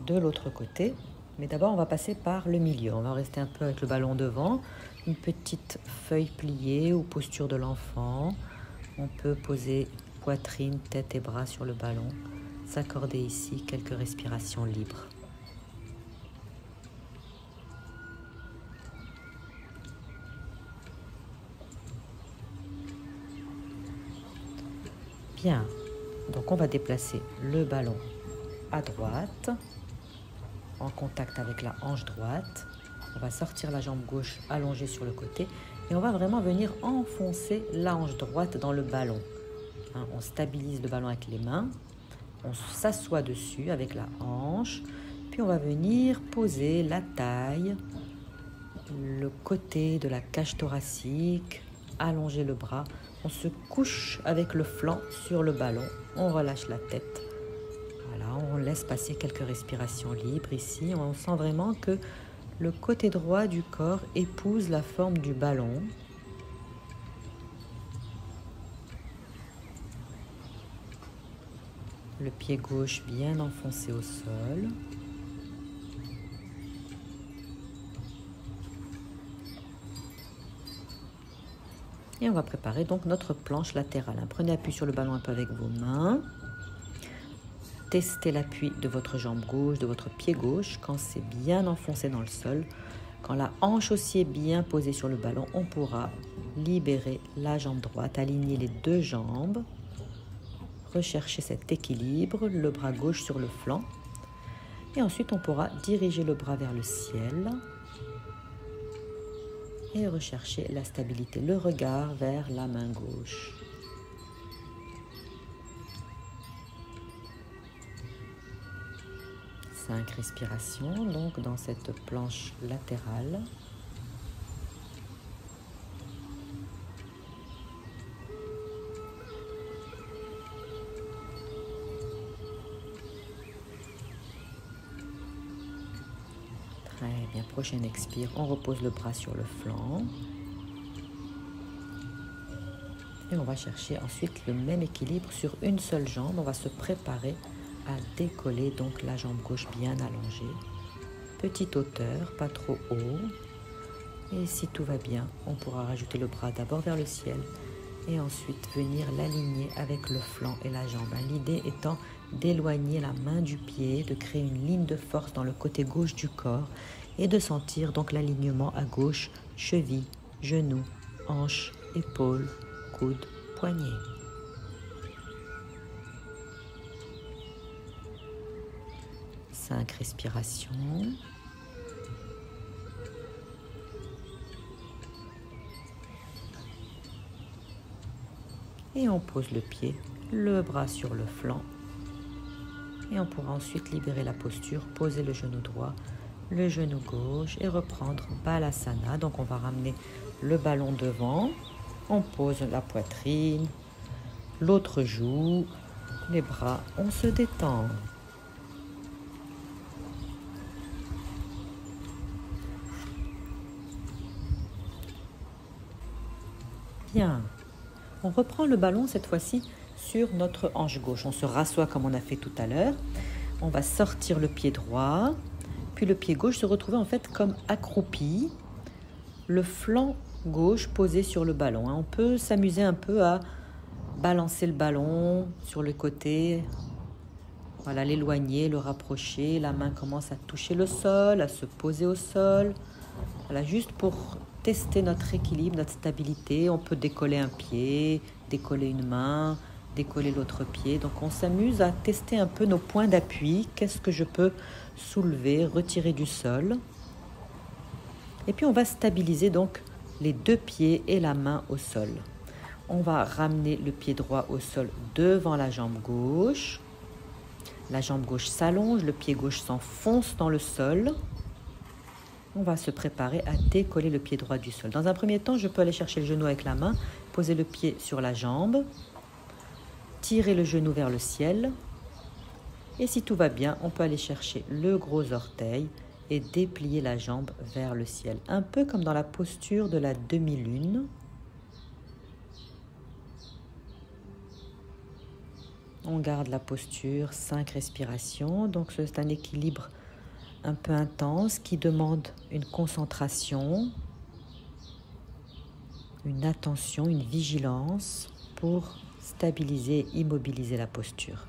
de l'autre côté. Mais d'abord, on va passer par le milieu. On va rester un peu avec le ballon devant, une petite feuille pliée ou posture de l'enfant. On peut poser poitrine, tête et bras sur le ballon, s'accorder ici quelques respirations libres. Bien, donc on va déplacer le ballon à droite, en contact avec la hanche droite. On va sortir la jambe gauche allongée sur le côté et on va vraiment venir enfoncer la hanche droite dans le ballon. On stabilise le ballon avec les mains, on s'assoit dessus avec la hanche, puis on va venir poser la taille, le côté de la cage thoracique, allonger le bras. On se couche avec le flanc sur le ballon, on relâche la tête. Voilà, on laisse passer quelques respirations libres ici. On sent vraiment que le côté droit du corps épouse la forme du ballon. Le pied gauche bien enfoncé au sol. Et on va préparer donc notre planche latérale. Prenez appui sur le ballon un peu avec vos mains. Testez l'appui de votre jambe gauche, de votre pied gauche. Quand c'est bien enfoncé dans le sol, quand la hanche aussi est bien posée sur le ballon, on pourra libérer la jambe droite, aligner les deux jambes. Rechercher cet équilibre, le bras gauche sur le flanc. Et ensuite, on pourra diriger le bras vers le ciel. Et rechercher la stabilité, le regard vers la main gauche. 5 respirations, donc dans cette planche latérale. bien, prochaine expire, on repose le bras sur le flanc. Et on va chercher ensuite le même équilibre sur une seule jambe. On va se préparer à décoller donc la jambe gauche bien allongée. Petite hauteur, pas trop haut. Et si tout va bien, on pourra rajouter le bras d'abord vers le ciel et ensuite venir l'aligner avec le flanc et la jambe. L'idée étant d'éloigner la main du pied, de créer une ligne de force dans le côté gauche du corps et de sentir donc l'alignement à gauche, cheville, genou, hanche, épaule, coude, poignet. Cinq respirations. Et on pose le pied, le bras sur le flanc. Et on pourra ensuite libérer la posture, poser le genou droit, le genou gauche et reprendre Balasana. Donc on va ramener le ballon devant, on pose la poitrine, l'autre joue, les bras, on se détend. Bien. On reprend le ballon cette fois-ci sur notre hanche gauche. On se rassoit comme on a fait tout à l'heure. On va sortir le pied droit, puis le pied gauche se retrouver en fait comme accroupi, le flanc gauche posé sur le ballon. On peut s'amuser un peu à balancer le ballon sur le côté, voilà, l'éloigner, le rapprocher. La main commence à toucher le sol, à se poser au sol. Voilà, juste pour tester notre équilibre, notre stabilité. On peut décoller un pied, décoller une main, décoller l'autre pied. Donc on s'amuse à tester un peu nos points d'appui. Qu'est-ce que je peux soulever, retirer du sol? Et puis on va stabiliser donc les deux pieds et la main au sol. On va ramener le pied droit au sol devant la jambe gauche. La jambe gauche s'allonge, le pied gauche s'enfonce dans le sol. On va se préparer à décoller le pied droit du sol. Dans un premier temps, je peux aller chercher le genou avec la main, poser le pied sur la jambe, tirer le genou vers le ciel. Et si tout va bien, on peut aller chercher le gros orteil et déplier la jambe vers le ciel. Un peu comme dans la posture de la demi-lune. On garde la posture, 5 respirations. Donc c'est un équilibre un peu intense qui demande une concentration, une attention, une vigilance pour stabiliser, immobiliser la posture.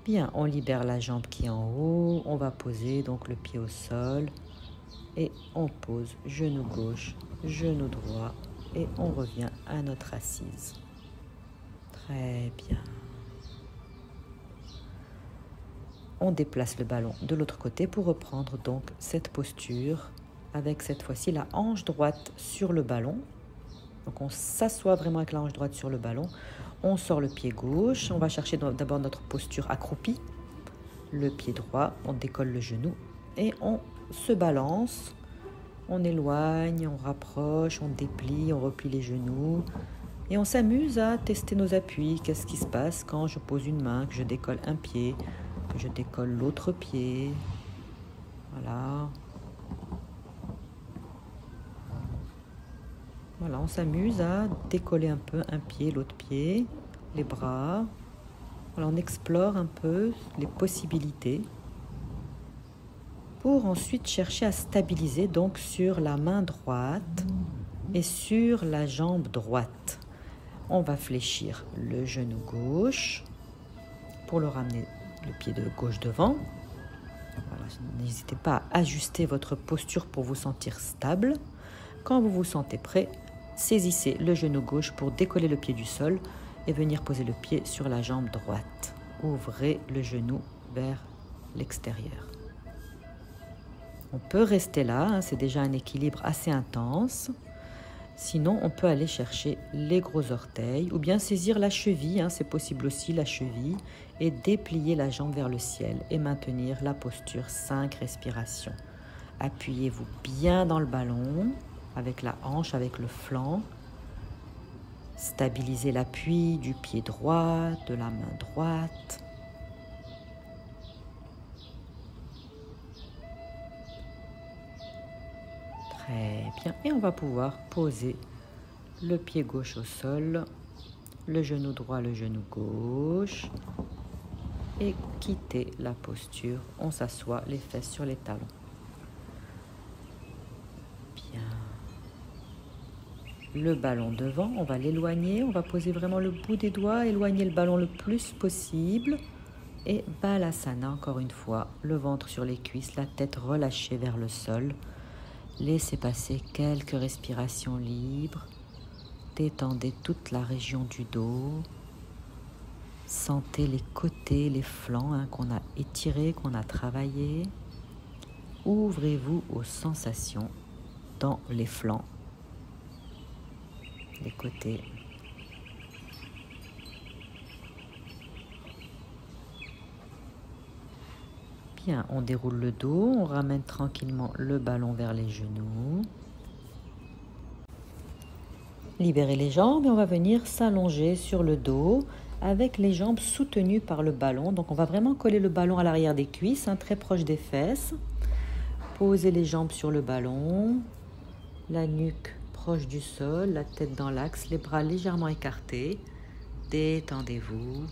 Bien, on libère la jambe qui est en haut, on va poser donc le pied au sol et on pose genou gauche, genou droit et on revient à notre assise. Très bien. On déplace le ballon de l'autre côté pour reprendre donc cette posture avec cette fois-ci la hanche droite sur le ballon. Donc on s'assoit vraiment avec la hanche droite sur le ballon. On sort le pied gauche. On va chercher d'abord notre posture accroupie. Le pied droit, on décolle le genou et on se balance. On éloigne, on rapproche, on déplie, on replie les genoux. Et on s'amuse à tester nos appuis. Qu'est-ce qui se passe quand je pose une main, que je décolle un pied, que je décolle l'autre pied. Voilà. Voilà, on s'amuse à décoller un peu un pied, l'autre pied, les bras. Voilà, on explore un peu les possibilités pour ensuite chercher à stabiliser donc sur la main droite et sur la jambe droite. On va fléchir le genou gauche pour le ramener le pied de gauche devant. Voilà, n'hésitez pas à ajuster votre posture pour vous sentir stable. Quand vous vous sentez prêt, saisissez le genou gauche pour décoller le pied du sol et venir poser le pied sur la jambe droite. Ouvrez le genou vers l'extérieur. On peut rester là, c'est déjà un équilibre assez intense. Sinon, on peut aller chercher les gros orteils ou bien saisir la cheville, c'est possible aussi la cheville, et déplier la jambe vers le ciel et maintenir la posture 5 respirations. Appuyez-vous bien dans le ballon, avec la hanche, avec le flanc. Stabilisez l'appui du pied droit, de la main droite. Très bien. Et on va pouvoir poser le pied gauche au sol, le genou droit, le genou gauche. Et quitter la posture. On s'assoit, les fesses sur les talons. Bien. Le ballon devant, on va l'éloigner. On va poser vraiment le bout des doigts, éloigner le ballon le plus possible. Et Balasana, encore une fois, le ventre sur les cuisses, la tête relâchée vers le sol. Laissez passer quelques respirations libres. Détendez toute la région du dos. Sentez les côtés, les flancs qu'on a étirés, qu'on a travaillés. Ouvrez-vous aux sensations dans les flancs, les côtés. Bien, on déroule le dos, on ramène tranquillement le ballon vers les genoux. Libérez les jambes et on va venir s'allonger sur le dos avec les jambes soutenues par le ballon. Donc on va vraiment coller le ballon à l'arrière des cuisses, très proche des fesses. Posez les jambes sur le ballon, la nuque proche du sol, la tête dans l'axe, les bras légèrement écartés. Détendez-vous.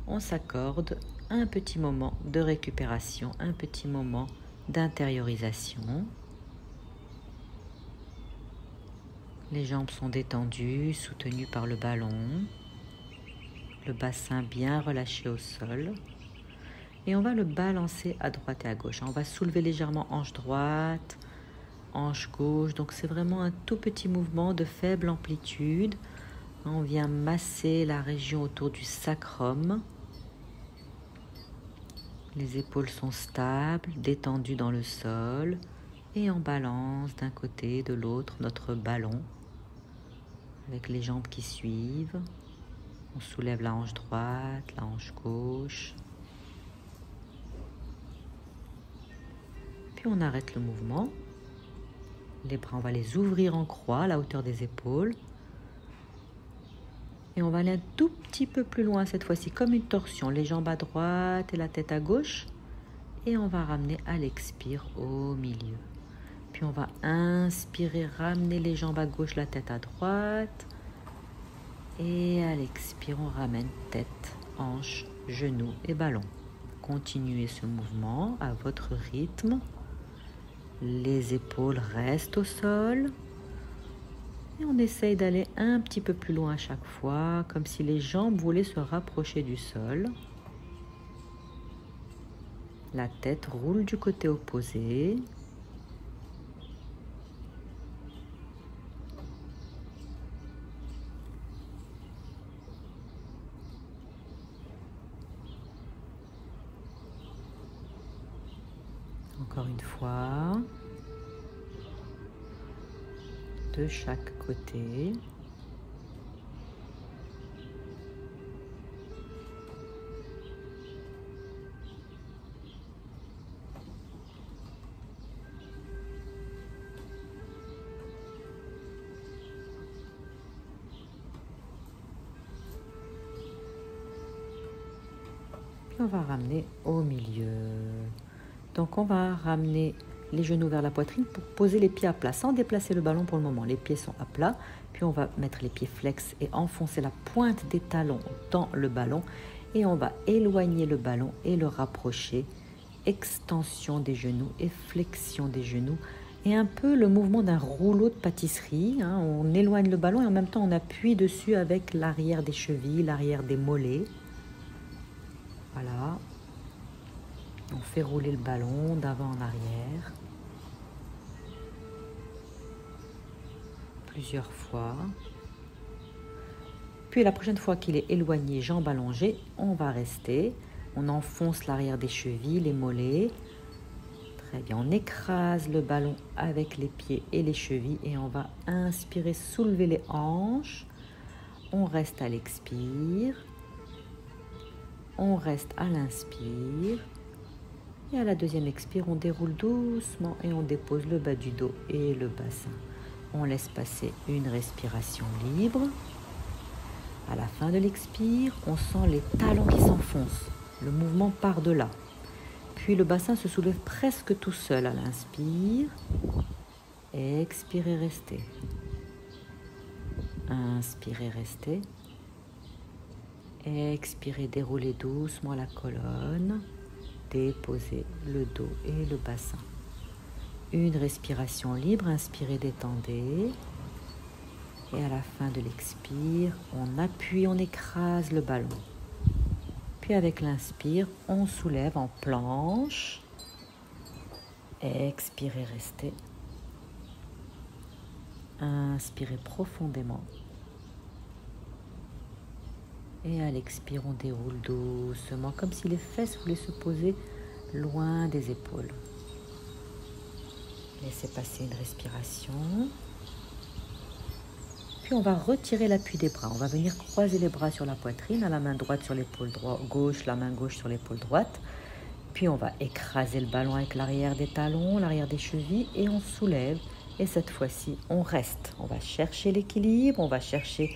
On s'accorde un petit moment de récupération, un petit moment d'intériorisation. Les jambes sont détendues, soutenues par le ballon. Le bassin bien relâché au sol. Et on va le balancer à droite et à gauche. On va soulever légèrement hanche droite, hanche gauche. Donc c'est vraiment un tout petit mouvement de faible amplitude. On vient masser la région autour du sacrum. Les épaules sont stables, détendues dans le sol. Et on balance d'un côté et de l'autre notre ballon. Avec les jambes qui suivent. On soulève la hanche droite, la hanche gauche. Puis on arrête le mouvement. Les bras, on va les ouvrir en croix à la hauteur des épaules. Et on va aller un tout petit peu plus loin cette fois-ci, comme une torsion. Les jambes à droite et la tête à gauche. Et on va ramener à l'expire au milieu. Puis on va inspirer, ramener les jambes à gauche, la tête à droite. Et à l'expire, on ramène tête, hanche, genoux et ballon. Continuez ce mouvement à votre rythme. Les épaules restent au sol. Et on essaye d'aller un petit peu plus loin à chaque fois, comme si les jambes voulaient se rapprocher du sol. La tête roule du côté opposé. Encore une fois, de chaque côté. Puis on va ramener au milieu. Donc on va ramener les genoux vers la poitrine pour poser les pieds à plat, sans déplacer le ballon pour le moment. Les pieds sont à plat, puis on va mettre les pieds flex et enfoncer la pointe des talons dans le ballon. Et on va éloigner le ballon et le rapprocher. Extension des genoux et flexion des genoux. Et un peu le mouvement d'un rouleau de pâtisserie. On éloigne le ballon et en même temps on appuie dessus avec l'arrière des chevilles, l'arrière des mollets. Voilà. On fait rouler le ballon d'avant en arrière. Plusieurs fois. Puis la prochaine fois qu'il est éloigné, jambes allongées, on va rester. On enfonce l'arrière des chevilles, les mollets. Très bien, on écrase le ballon avec les pieds et les chevilles et on va inspirer, soulever les hanches. On reste à l'expire. On reste à l'inspire. Et à la deuxième expire, on déroule doucement et on dépose le bas du dos et le bassin. On laisse passer une respiration libre. À la fin de l'expire, on sent les talons qui s'enfoncent. Le mouvement part de là. Puis le bassin se soulève presque tout seul à l'inspire. Expirez, restez. Inspirez, restez. Expirez, déroulez doucement la colonne. Déposez le dos et le bassin. Une respiration libre, inspirez, détendez. Et à la fin de l'expire, on appuie, on écrase le ballon. Puis avec l'inspire, on soulève en planche. Expirez, restez. Inspirez profondément. Et à l'expire, on déroule doucement, comme si les fesses voulaient se poser loin des épaules. Laissez passer une respiration. Puis on va retirer l'appui des bras. On va venir croiser les bras sur la poitrine, à la main droite sur l'épaule gauche, la main gauche sur l'épaule droite. Puis on va écraser le ballon avec l'arrière des talons, l'arrière des chevilles et on soulève. Et cette fois-ci, on reste. On va chercher l'équilibre, on va chercher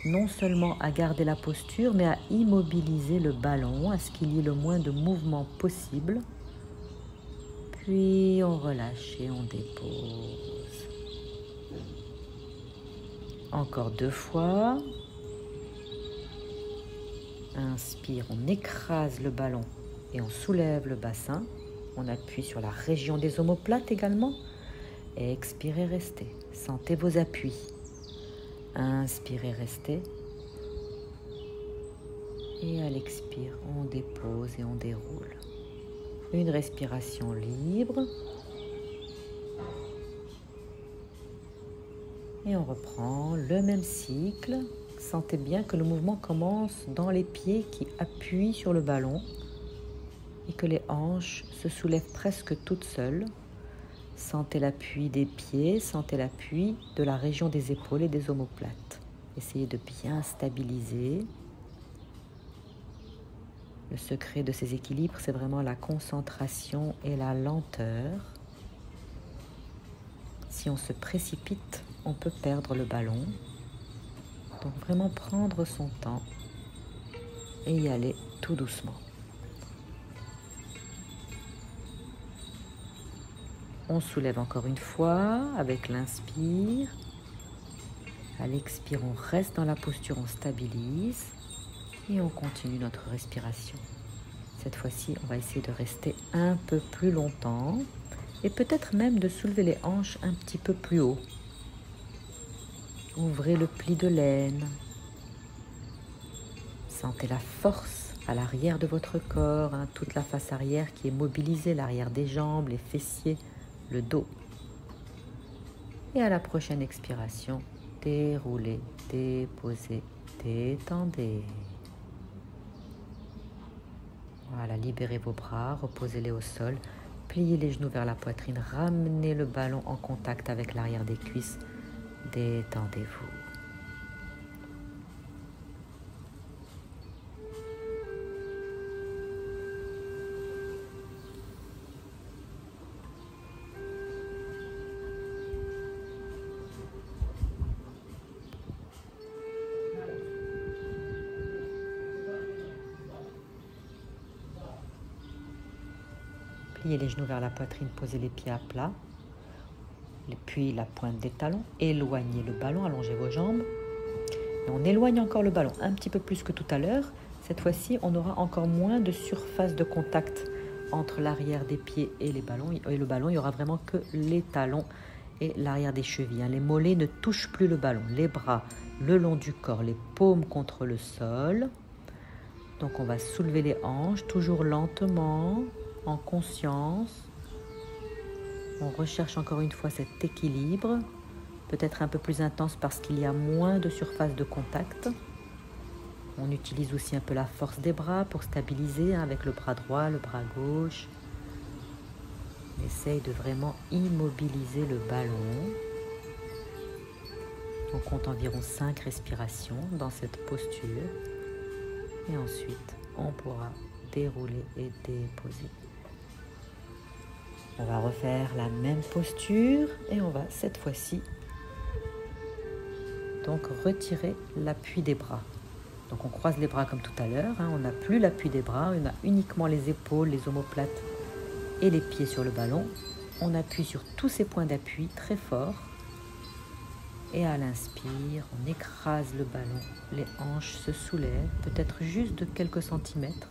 non seulement à garder la posture, mais à immobiliser le ballon, à ce qu'il y ait le moins de mouvement possible. Puis on relâche et on dépose. Encore 2 fois. Inspire, on écrase le ballon et on soulève le bassin. On appuie sur la région des omoplates également. Expirez, restez. Sentez vos appuis. Inspirez, restez. Et à l'expire, on dépose et on déroule. Une respiration libre. Et on reprend le même cycle. Sentez bien que le mouvement commence dans les pieds qui appuient sur le ballon et que les hanches se soulèvent presque toutes seules. Sentez l'appui des pieds, sentez l'appui de la région des épaules et des omoplates. Essayez de bien stabiliser. Le secret de ces équilibres, c'est vraiment la concentration et la lenteur. Si on se précipite, on peut perdre le ballon. Donc vraiment prendre son temps et y aller tout doucement. On soulève encore une fois avec l'inspire. À l'expire, on reste dans la posture, on stabilise et on continue notre respiration. Cette fois-ci, on va essayer de rester un peu plus longtemps et peut-être même de soulever les hanches un petit peu plus haut. Ouvrez le pli de l'aine. Sentez la force à l'arrière de votre corps, toute la face arrière qui est mobilisée, l'arrière des jambes, les fessiers, le dos. Et à la prochaine expiration, déroulez, déposez, détendez. Voilà, libérez vos bras, reposez-les au sol, pliez les genoux vers la poitrine, ramenez le ballon en contact avec l'arrière des cuisses, détendez-vous. Pliez les genoux vers la poitrine, posez les pieds à plat, puis la pointe des talons, éloignez le ballon, allongez vos jambes. Et on éloigne encore le ballon un petit peu plus que tout à l'heure. Cette fois-ci, on aura encore moins de surface de contact entre l'arrière des pieds et le ballon. Il n'y aura vraiment que les talons et l'arrière des chevilles. Les mollets ne touchent plus le ballon. Les bras le long du corps, les paumes contre le sol. Donc on va soulever les hanches, toujours lentement, en conscience. On recherche encore une fois cet équilibre, peut-être un peu plus intense parce qu'il y a moins de surface de contact. On utilise aussi un peu la force des bras pour stabiliser avec le bras droit, le bras gauche. On essaye de vraiment immobiliser le ballon. On compte environ 5 respirations dans cette posture. Et ensuite, on pourra dérouler et déposer. On va refaire la même posture et on va cette fois-ci donc retirer l'appui des bras. Donc on croise les bras comme tout à l'heure, on n'a plus l'appui des bras, on a uniquement les épaules, les omoplates et les pieds sur le ballon. On appuie sur tous ces points d'appui très fort. Et à l'inspire, on écrase le ballon. Les hanches se soulèvent, peut-être juste de quelques centimètres.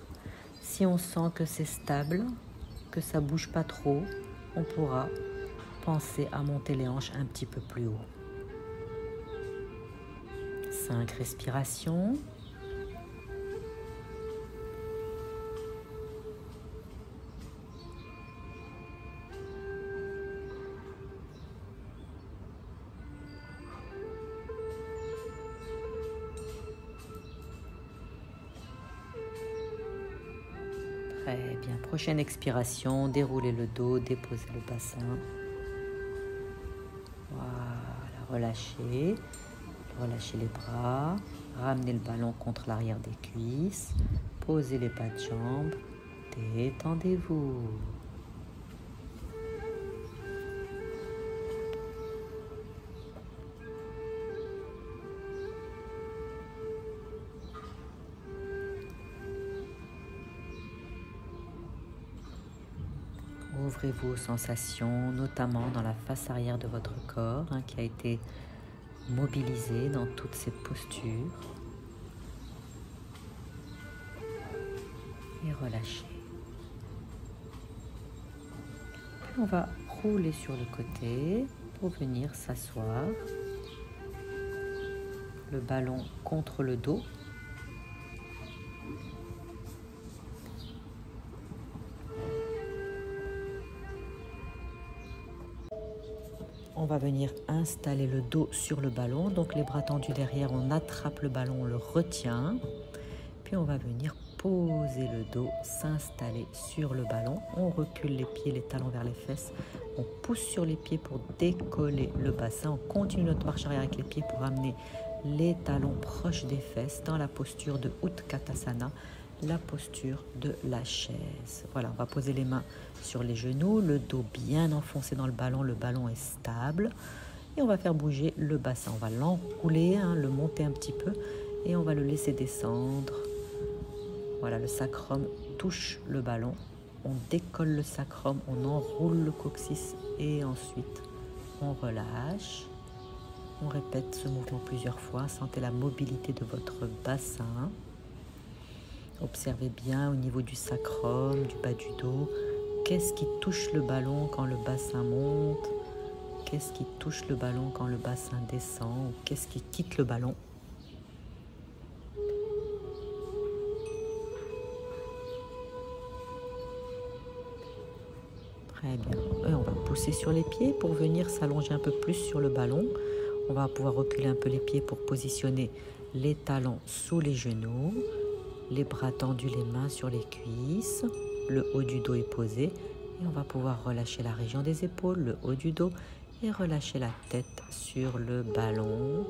Si on sent que c'est stable, que ça ne bouge pas trop, on pourra penser à monter les hanches un petit peu plus haut. 5 respirations. Très bien. Prochaine expiration, déroulez le dos, déposez le bassin. Voilà, relâchez. Relâchez les bras. Ramenez le ballon contre l'arrière des cuisses. Posez les bas de jambes. Détendez-vous. Ouvrez-vous aux sensations, notamment dans la face arrière de votre corps, qui a été mobilisé dans toutes ces postures. Et relâchez. Puis on va rouler sur le côté pour venir s'asseoir. Le ballon contre le dos. On va venir installer le dos sur le ballon. Donc les bras tendus derrière, on attrape le ballon, on le retient. Puis on va venir poser le dos, s'installer sur le ballon. On recule les pieds, les talons vers les fesses. On pousse sur les pieds pour décoller le bassin. On continue notre marche arrière avec les pieds pour amener les talons proches des fesses dans la posture de Utkatasana, la posture de la chaise. Voilà, on va poser les mains sur les genoux, le dos bien enfoncé dans le ballon est stable. Et on va faire bouger le bassin. On va l'enrouler, le monter un petit peu et on va le laisser descendre. Voilà, le sacrum touche le ballon. On décolle le sacrum, on enroule le coccyx et ensuite on relâche. On répète ce mouvement plusieurs fois. Sentez la mobilité de votre bassin. Observez bien au niveau du sacrum, du bas du dos. Qu'est-ce qui touche le ballon quand le bassin monte? Qu'est-ce qui touche le ballon quand le bassin descend? Ou qu'est-ce qui quitte le ballon? Très bien. Et on va pousser sur les pieds pour venir s'allonger un peu plus sur le ballon. On va pouvoir reculer un peu les pieds pour positionner les talons sous les genoux. Les bras tendus, les mains sur les cuisses. Le haut du dos est posé. Et on va pouvoir relâcher la région des épaules, le haut du dos. Et relâcher la tête sur le ballon.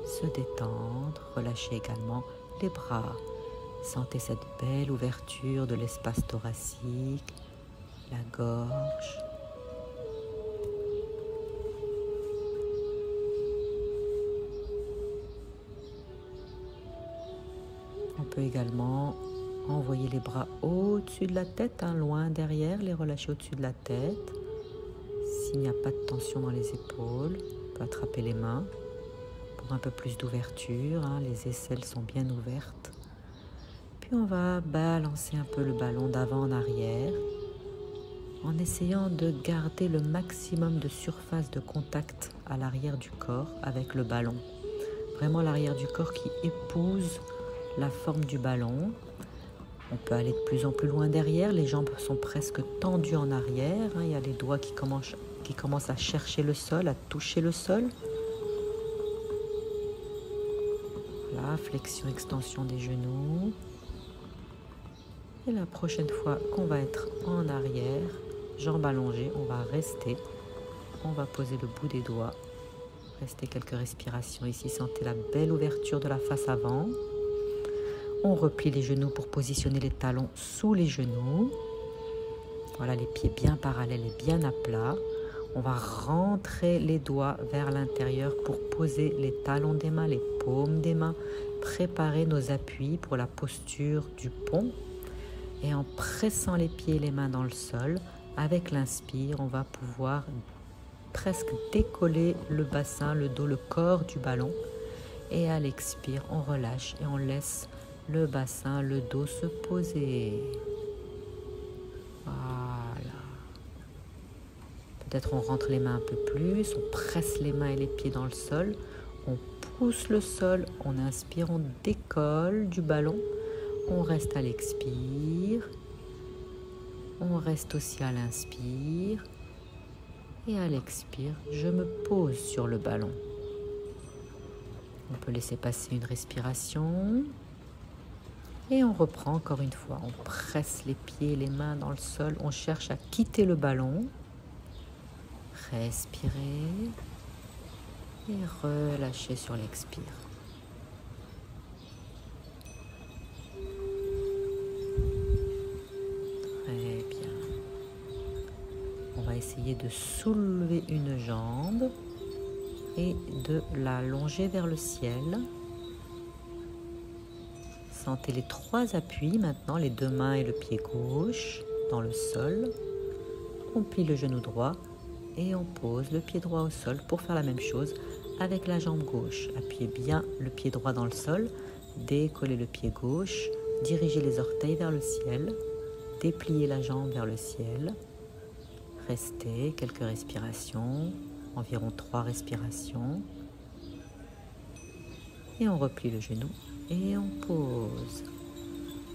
Se détendre. Relâcher également les bras. Sentez cette belle ouverture de l'espace thoracique. La gorge. On peut également envoyer les bras au-dessus de la tête, loin derrière, les relâcher au-dessus de la tête. S'il n'y a pas de tension dans les épaules, on peut attraper les mains pour un peu plus d'ouverture. Les aisselles sont bien ouvertes. Puis on va balancer un peu le ballon d'avant en arrière en essayant de garder le maximum de surface de contact à l'arrière du corps avec le ballon. Vraiment l'arrière du corps qui épouse la forme du ballon. On peut aller de plus en plus loin derrière, les jambes sont presque tendues en arrière. Il y a les doigts qui commencent à chercher le sol, à toucher le sol. Voilà, flexion, extension des genoux. Et la prochaine fois qu'on va être en arrière, jambes allongées, on va rester. On va poser le bout des doigts. Restez quelques respirations ici. Sentez la belle ouverture de la face avant. On replie les genoux pour positionner les talons sous les genoux. Voilà, les pieds bien parallèles et bien à plat. On va rentrer les doigts vers l'intérieur pour poser les talons des mains, les paumes des mains. Préparer nos appuis pour la posture du pont. Et en pressant les pieds et les mains dans le sol, Avec l'inspire, on va pouvoir presque décoller le bassin, le dos, le corps du ballon. Et à l'expire, on relâche et on laisse le bassin, le dos se poser. Voilà. Peut-être on rentre les mains un peu plus, on presse les mains et les pieds dans le sol, on pousse le sol, on inspire, on décolle du ballon, on reste à l'expire, on reste aussi à l'inspire et à l'expire, je me pose sur le ballon. On peut laisser passer une respiration et on reprend encore une fois. On presse les pieds et les mains dans le sol, on cherche à quitter le ballon. Respirez et relâchez sur l'expire. Très bien. On va essayer de soulever une jambe et de la longer vers le ciel. Sentez les 3 appuis maintenant, les 2 mains et le pied gauche dans le sol. On plie le genou droit et on pose le pied droit au sol pour faire la même chose avec la jambe gauche. Appuyez bien le pied droit dans le sol, décollez le pied gauche, dirigez les orteils vers le ciel, dépliez la jambe vers le ciel. Restez quelques respirations, environ 3 respirations. Et on replie le genou et on pose.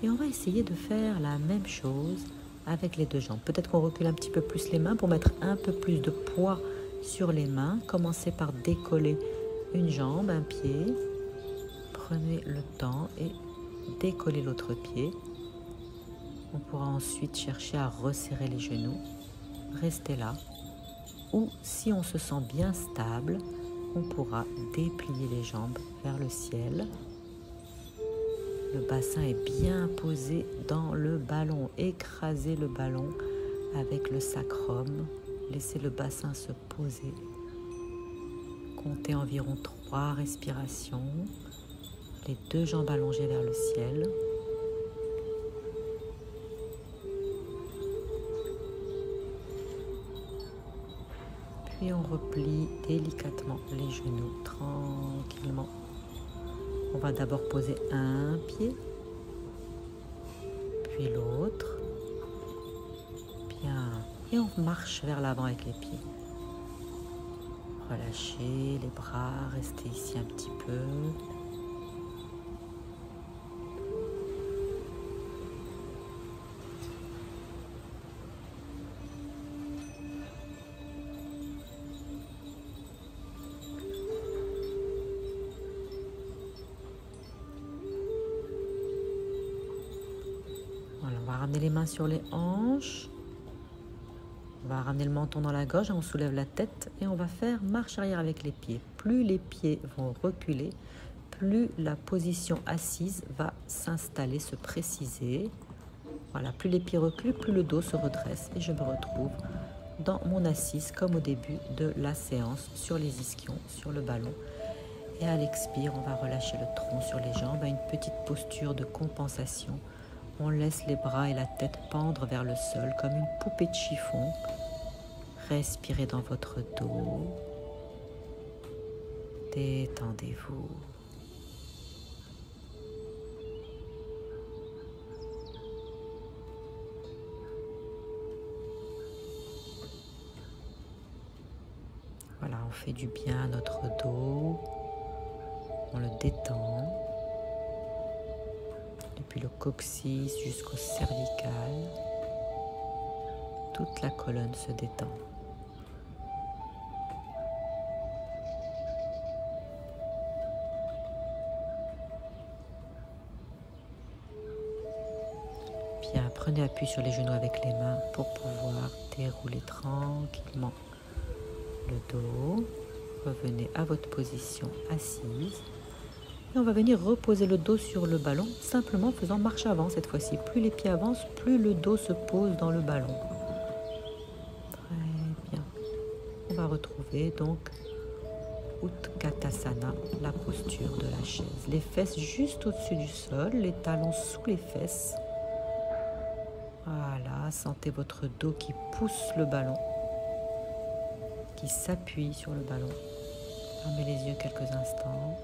Et on va essayer de faire la même chose avec les 2 jambes. Peut-être qu'on recule un petit peu plus les mains pour mettre un peu plus de poids sur les mains. Commencez par décoller une jambe, un pied. Prenez le temps et décollez l'autre pied. On pourra ensuite chercher à resserrer les genoux. Restez là. Ou si on se sent bien stable, on pourra déplier les jambes vers le ciel. Le bassin est bien posé dans le ballon. Écrasez le ballon avec le sacrum. Laissez le bassin se poser. Comptez environ 3 respirations. Les 2 jambes allongées vers le ciel. Puis on replie délicatement les genoux, tranquillement. On va d'abord poser un pied, puis l'autre. Bien. Et on marche vers l'avant avec les pieds. Relâchez les bras, restez ici un petit peu. On va ramener les mains sur les hanches. On va ramener le menton dans la gorge et on soulève la tête et on va faire marche arrière avec les pieds. Plus les pieds vont reculer, plus la position assise va s'installer, se préciser. Voilà, plus les pieds reculent, plus le dos se redresse et je me retrouve dans mon assise comme au début de la séance sur les ischions, sur le ballon. Et à l'expire, on va relâcher le tronc sur les jambes à une petite posture de compensation. On laisse les bras et la tête pendre vers le sol comme une poupée de chiffon. Respirez dans votre dos. Détendez-vous. Voilà, on fait du bien à notre dos. On le détend. Depuis le coccyx jusqu'au cervical, toute la colonne se détend. Bien, prenez appui sur les genoux avec les mains pour pouvoir dérouler tranquillement le dos. Revenez à votre position assise. Et on va venir reposer le dos sur le ballon, simplement faisant marche avant cette fois-ci. Plus les pieds avancent, plus le dos se pose dans le ballon. Très bien. On va retrouver donc Utkatasana, la posture de la chaise. Les fesses juste au-dessus du sol, les talons sous les fesses. Voilà, sentez votre dos qui pousse le ballon, qui s'appuie sur le ballon. Fermez les yeux quelques instants.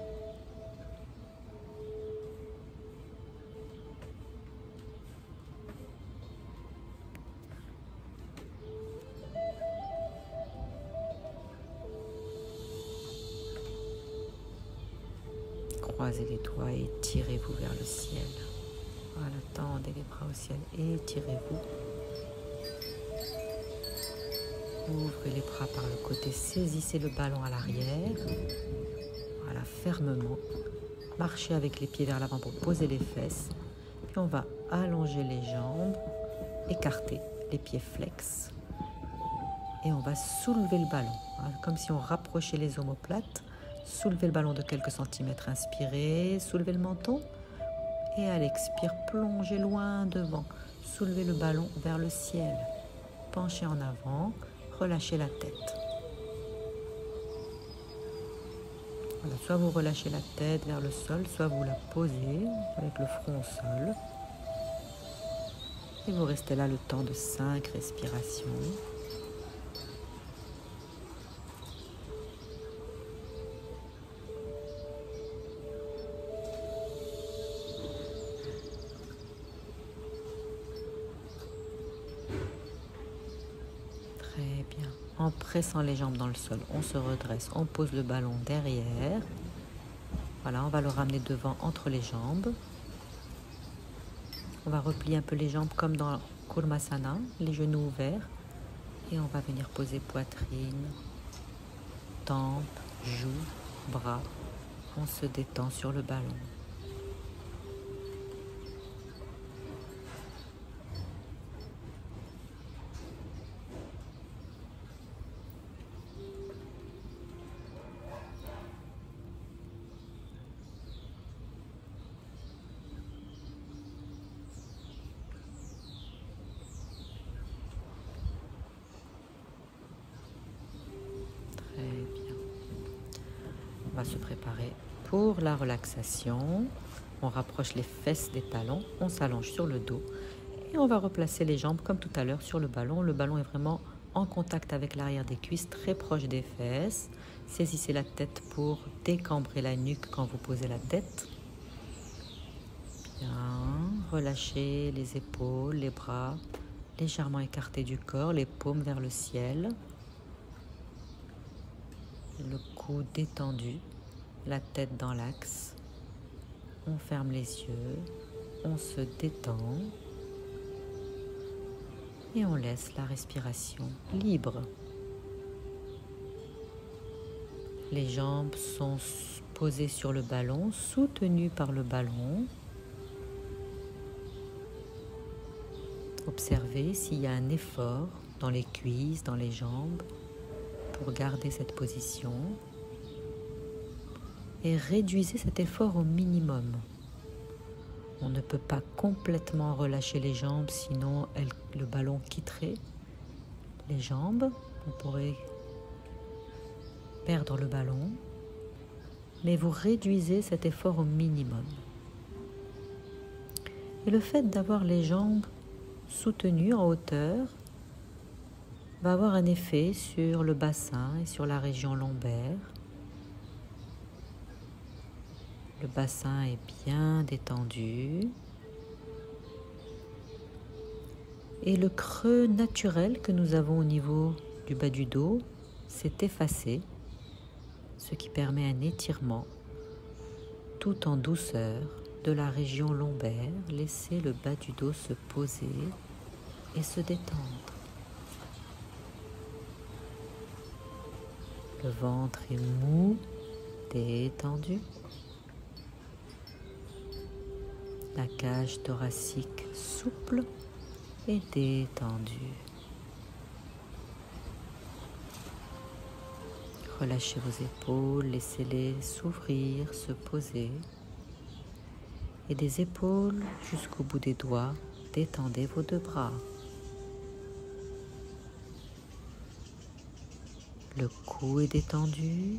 Croisez les doigts et tirez-vous vers le ciel. Voilà, tendez les bras au ciel et étirez-vous. Ouvrez les bras par le côté, saisissez le ballon à l'arrière. Voilà, fermement. Marchez avec les pieds vers l'avant pour poser les fesses. Puis on va allonger les jambes, écarter les pieds flex. Et on va soulever le ballon, hein, comme si on rapprochait les omoplates. Soulevez le ballon de quelques centimètres, inspirez, soulevez le menton. Et à l'expire, plongez loin devant. Soulevez le ballon vers le ciel. Penchez en avant, relâchez la tête. Voilà, soit vous relâchez la tête vers le sol, soit vous la posez avec le front au sol. Et vous restez là le temps de 5 respirations. Très bien. En pressant les jambes dans le sol, on se redresse, on pose le ballon derrière. Voilà, on va le ramener devant entre les jambes. On va replier un peu les jambes comme dans Kurmasana, les genoux ouverts. Et on va venir poser poitrine, tempe, joues, bras. On se détend sur le ballon. On va se préparer pour la relaxation. On rapproche les fesses des talons, on s'allonge sur le dos et on va replacer les jambes comme tout à l'heure sur le ballon. Le ballon est vraiment en contact avec l'arrière des cuisses, très proche des fesses. Saisissez la tête pour décambrer la nuque quand vous posez la tête. Bien, relâchez les épaules, les bras légèrement écartés du corps, les paumes vers le ciel. Le cou détendu, la tête dans l'axe. On ferme les yeux, on se détend et on laisse la respiration libre. Les jambes sont posées sur le ballon, soutenues par le ballon. Observez s'il y a un effort dans les cuisses, dans les jambes, pour garder cette position. Et réduisez cet effort au minimum. On ne peut pas complètement relâcher les jambes, sinon le ballon quitterait les jambes. On pourrait perdre le ballon. Mais vous réduisez cet effort au minimum. Et le fait d'avoir les jambes soutenues en hauteur va avoir un effet sur le bassin et sur la région lombaire. Le bassin est bien détendu. Et le creux naturel que nous avons au niveau du bas du dos s'est effacé, ce qui permet un étirement tout en douceur de la région lombaire. Laissez le bas du dos se poser et se détendre. Le ventre est mou, détendu. La cage thoracique souple et détendue. Relâchez vos épaules, laissez-les s'ouvrir, se poser. Et des épaules jusqu'au bout des doigts, détendez vos 2 bras. Le cou est détendu,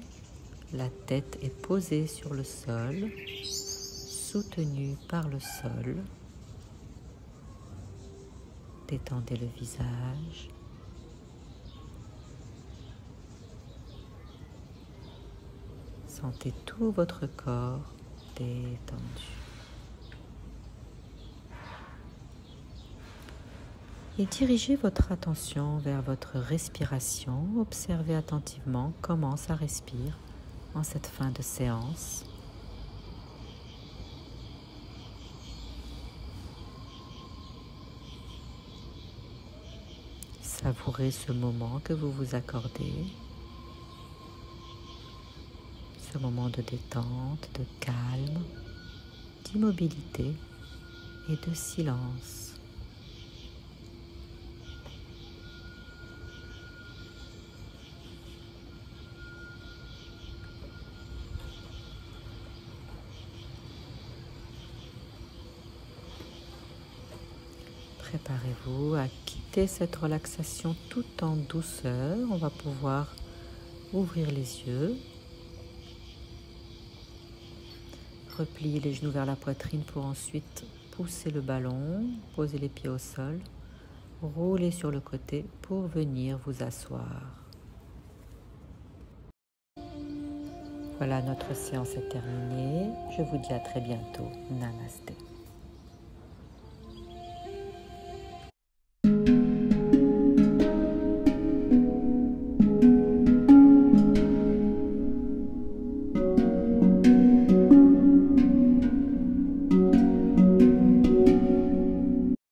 la tête est posée sur le sol, soutenue par le sol. Détendez le visage. Sentez tout votre corps détendu. Et dirigez votre attention vers votre respiration. Observez attentivement comment ça respire en cette fin de séance. Savourez ce moment que vous vous accordez, ce moment de détente, de calme, d'immobilité et de silence. Préparez-vous à quitter cette relaxation tout en douceur. On va pouvoir ouvrir les yeux. Repliez les genoux vers la poitrine pour ensuite pousser le ballon, poser les pieds au sol, rouler sur le côté pour venir vous asseoir. Voilà, notre séance est terminée. Je vous dis à très bientôt. Namasté.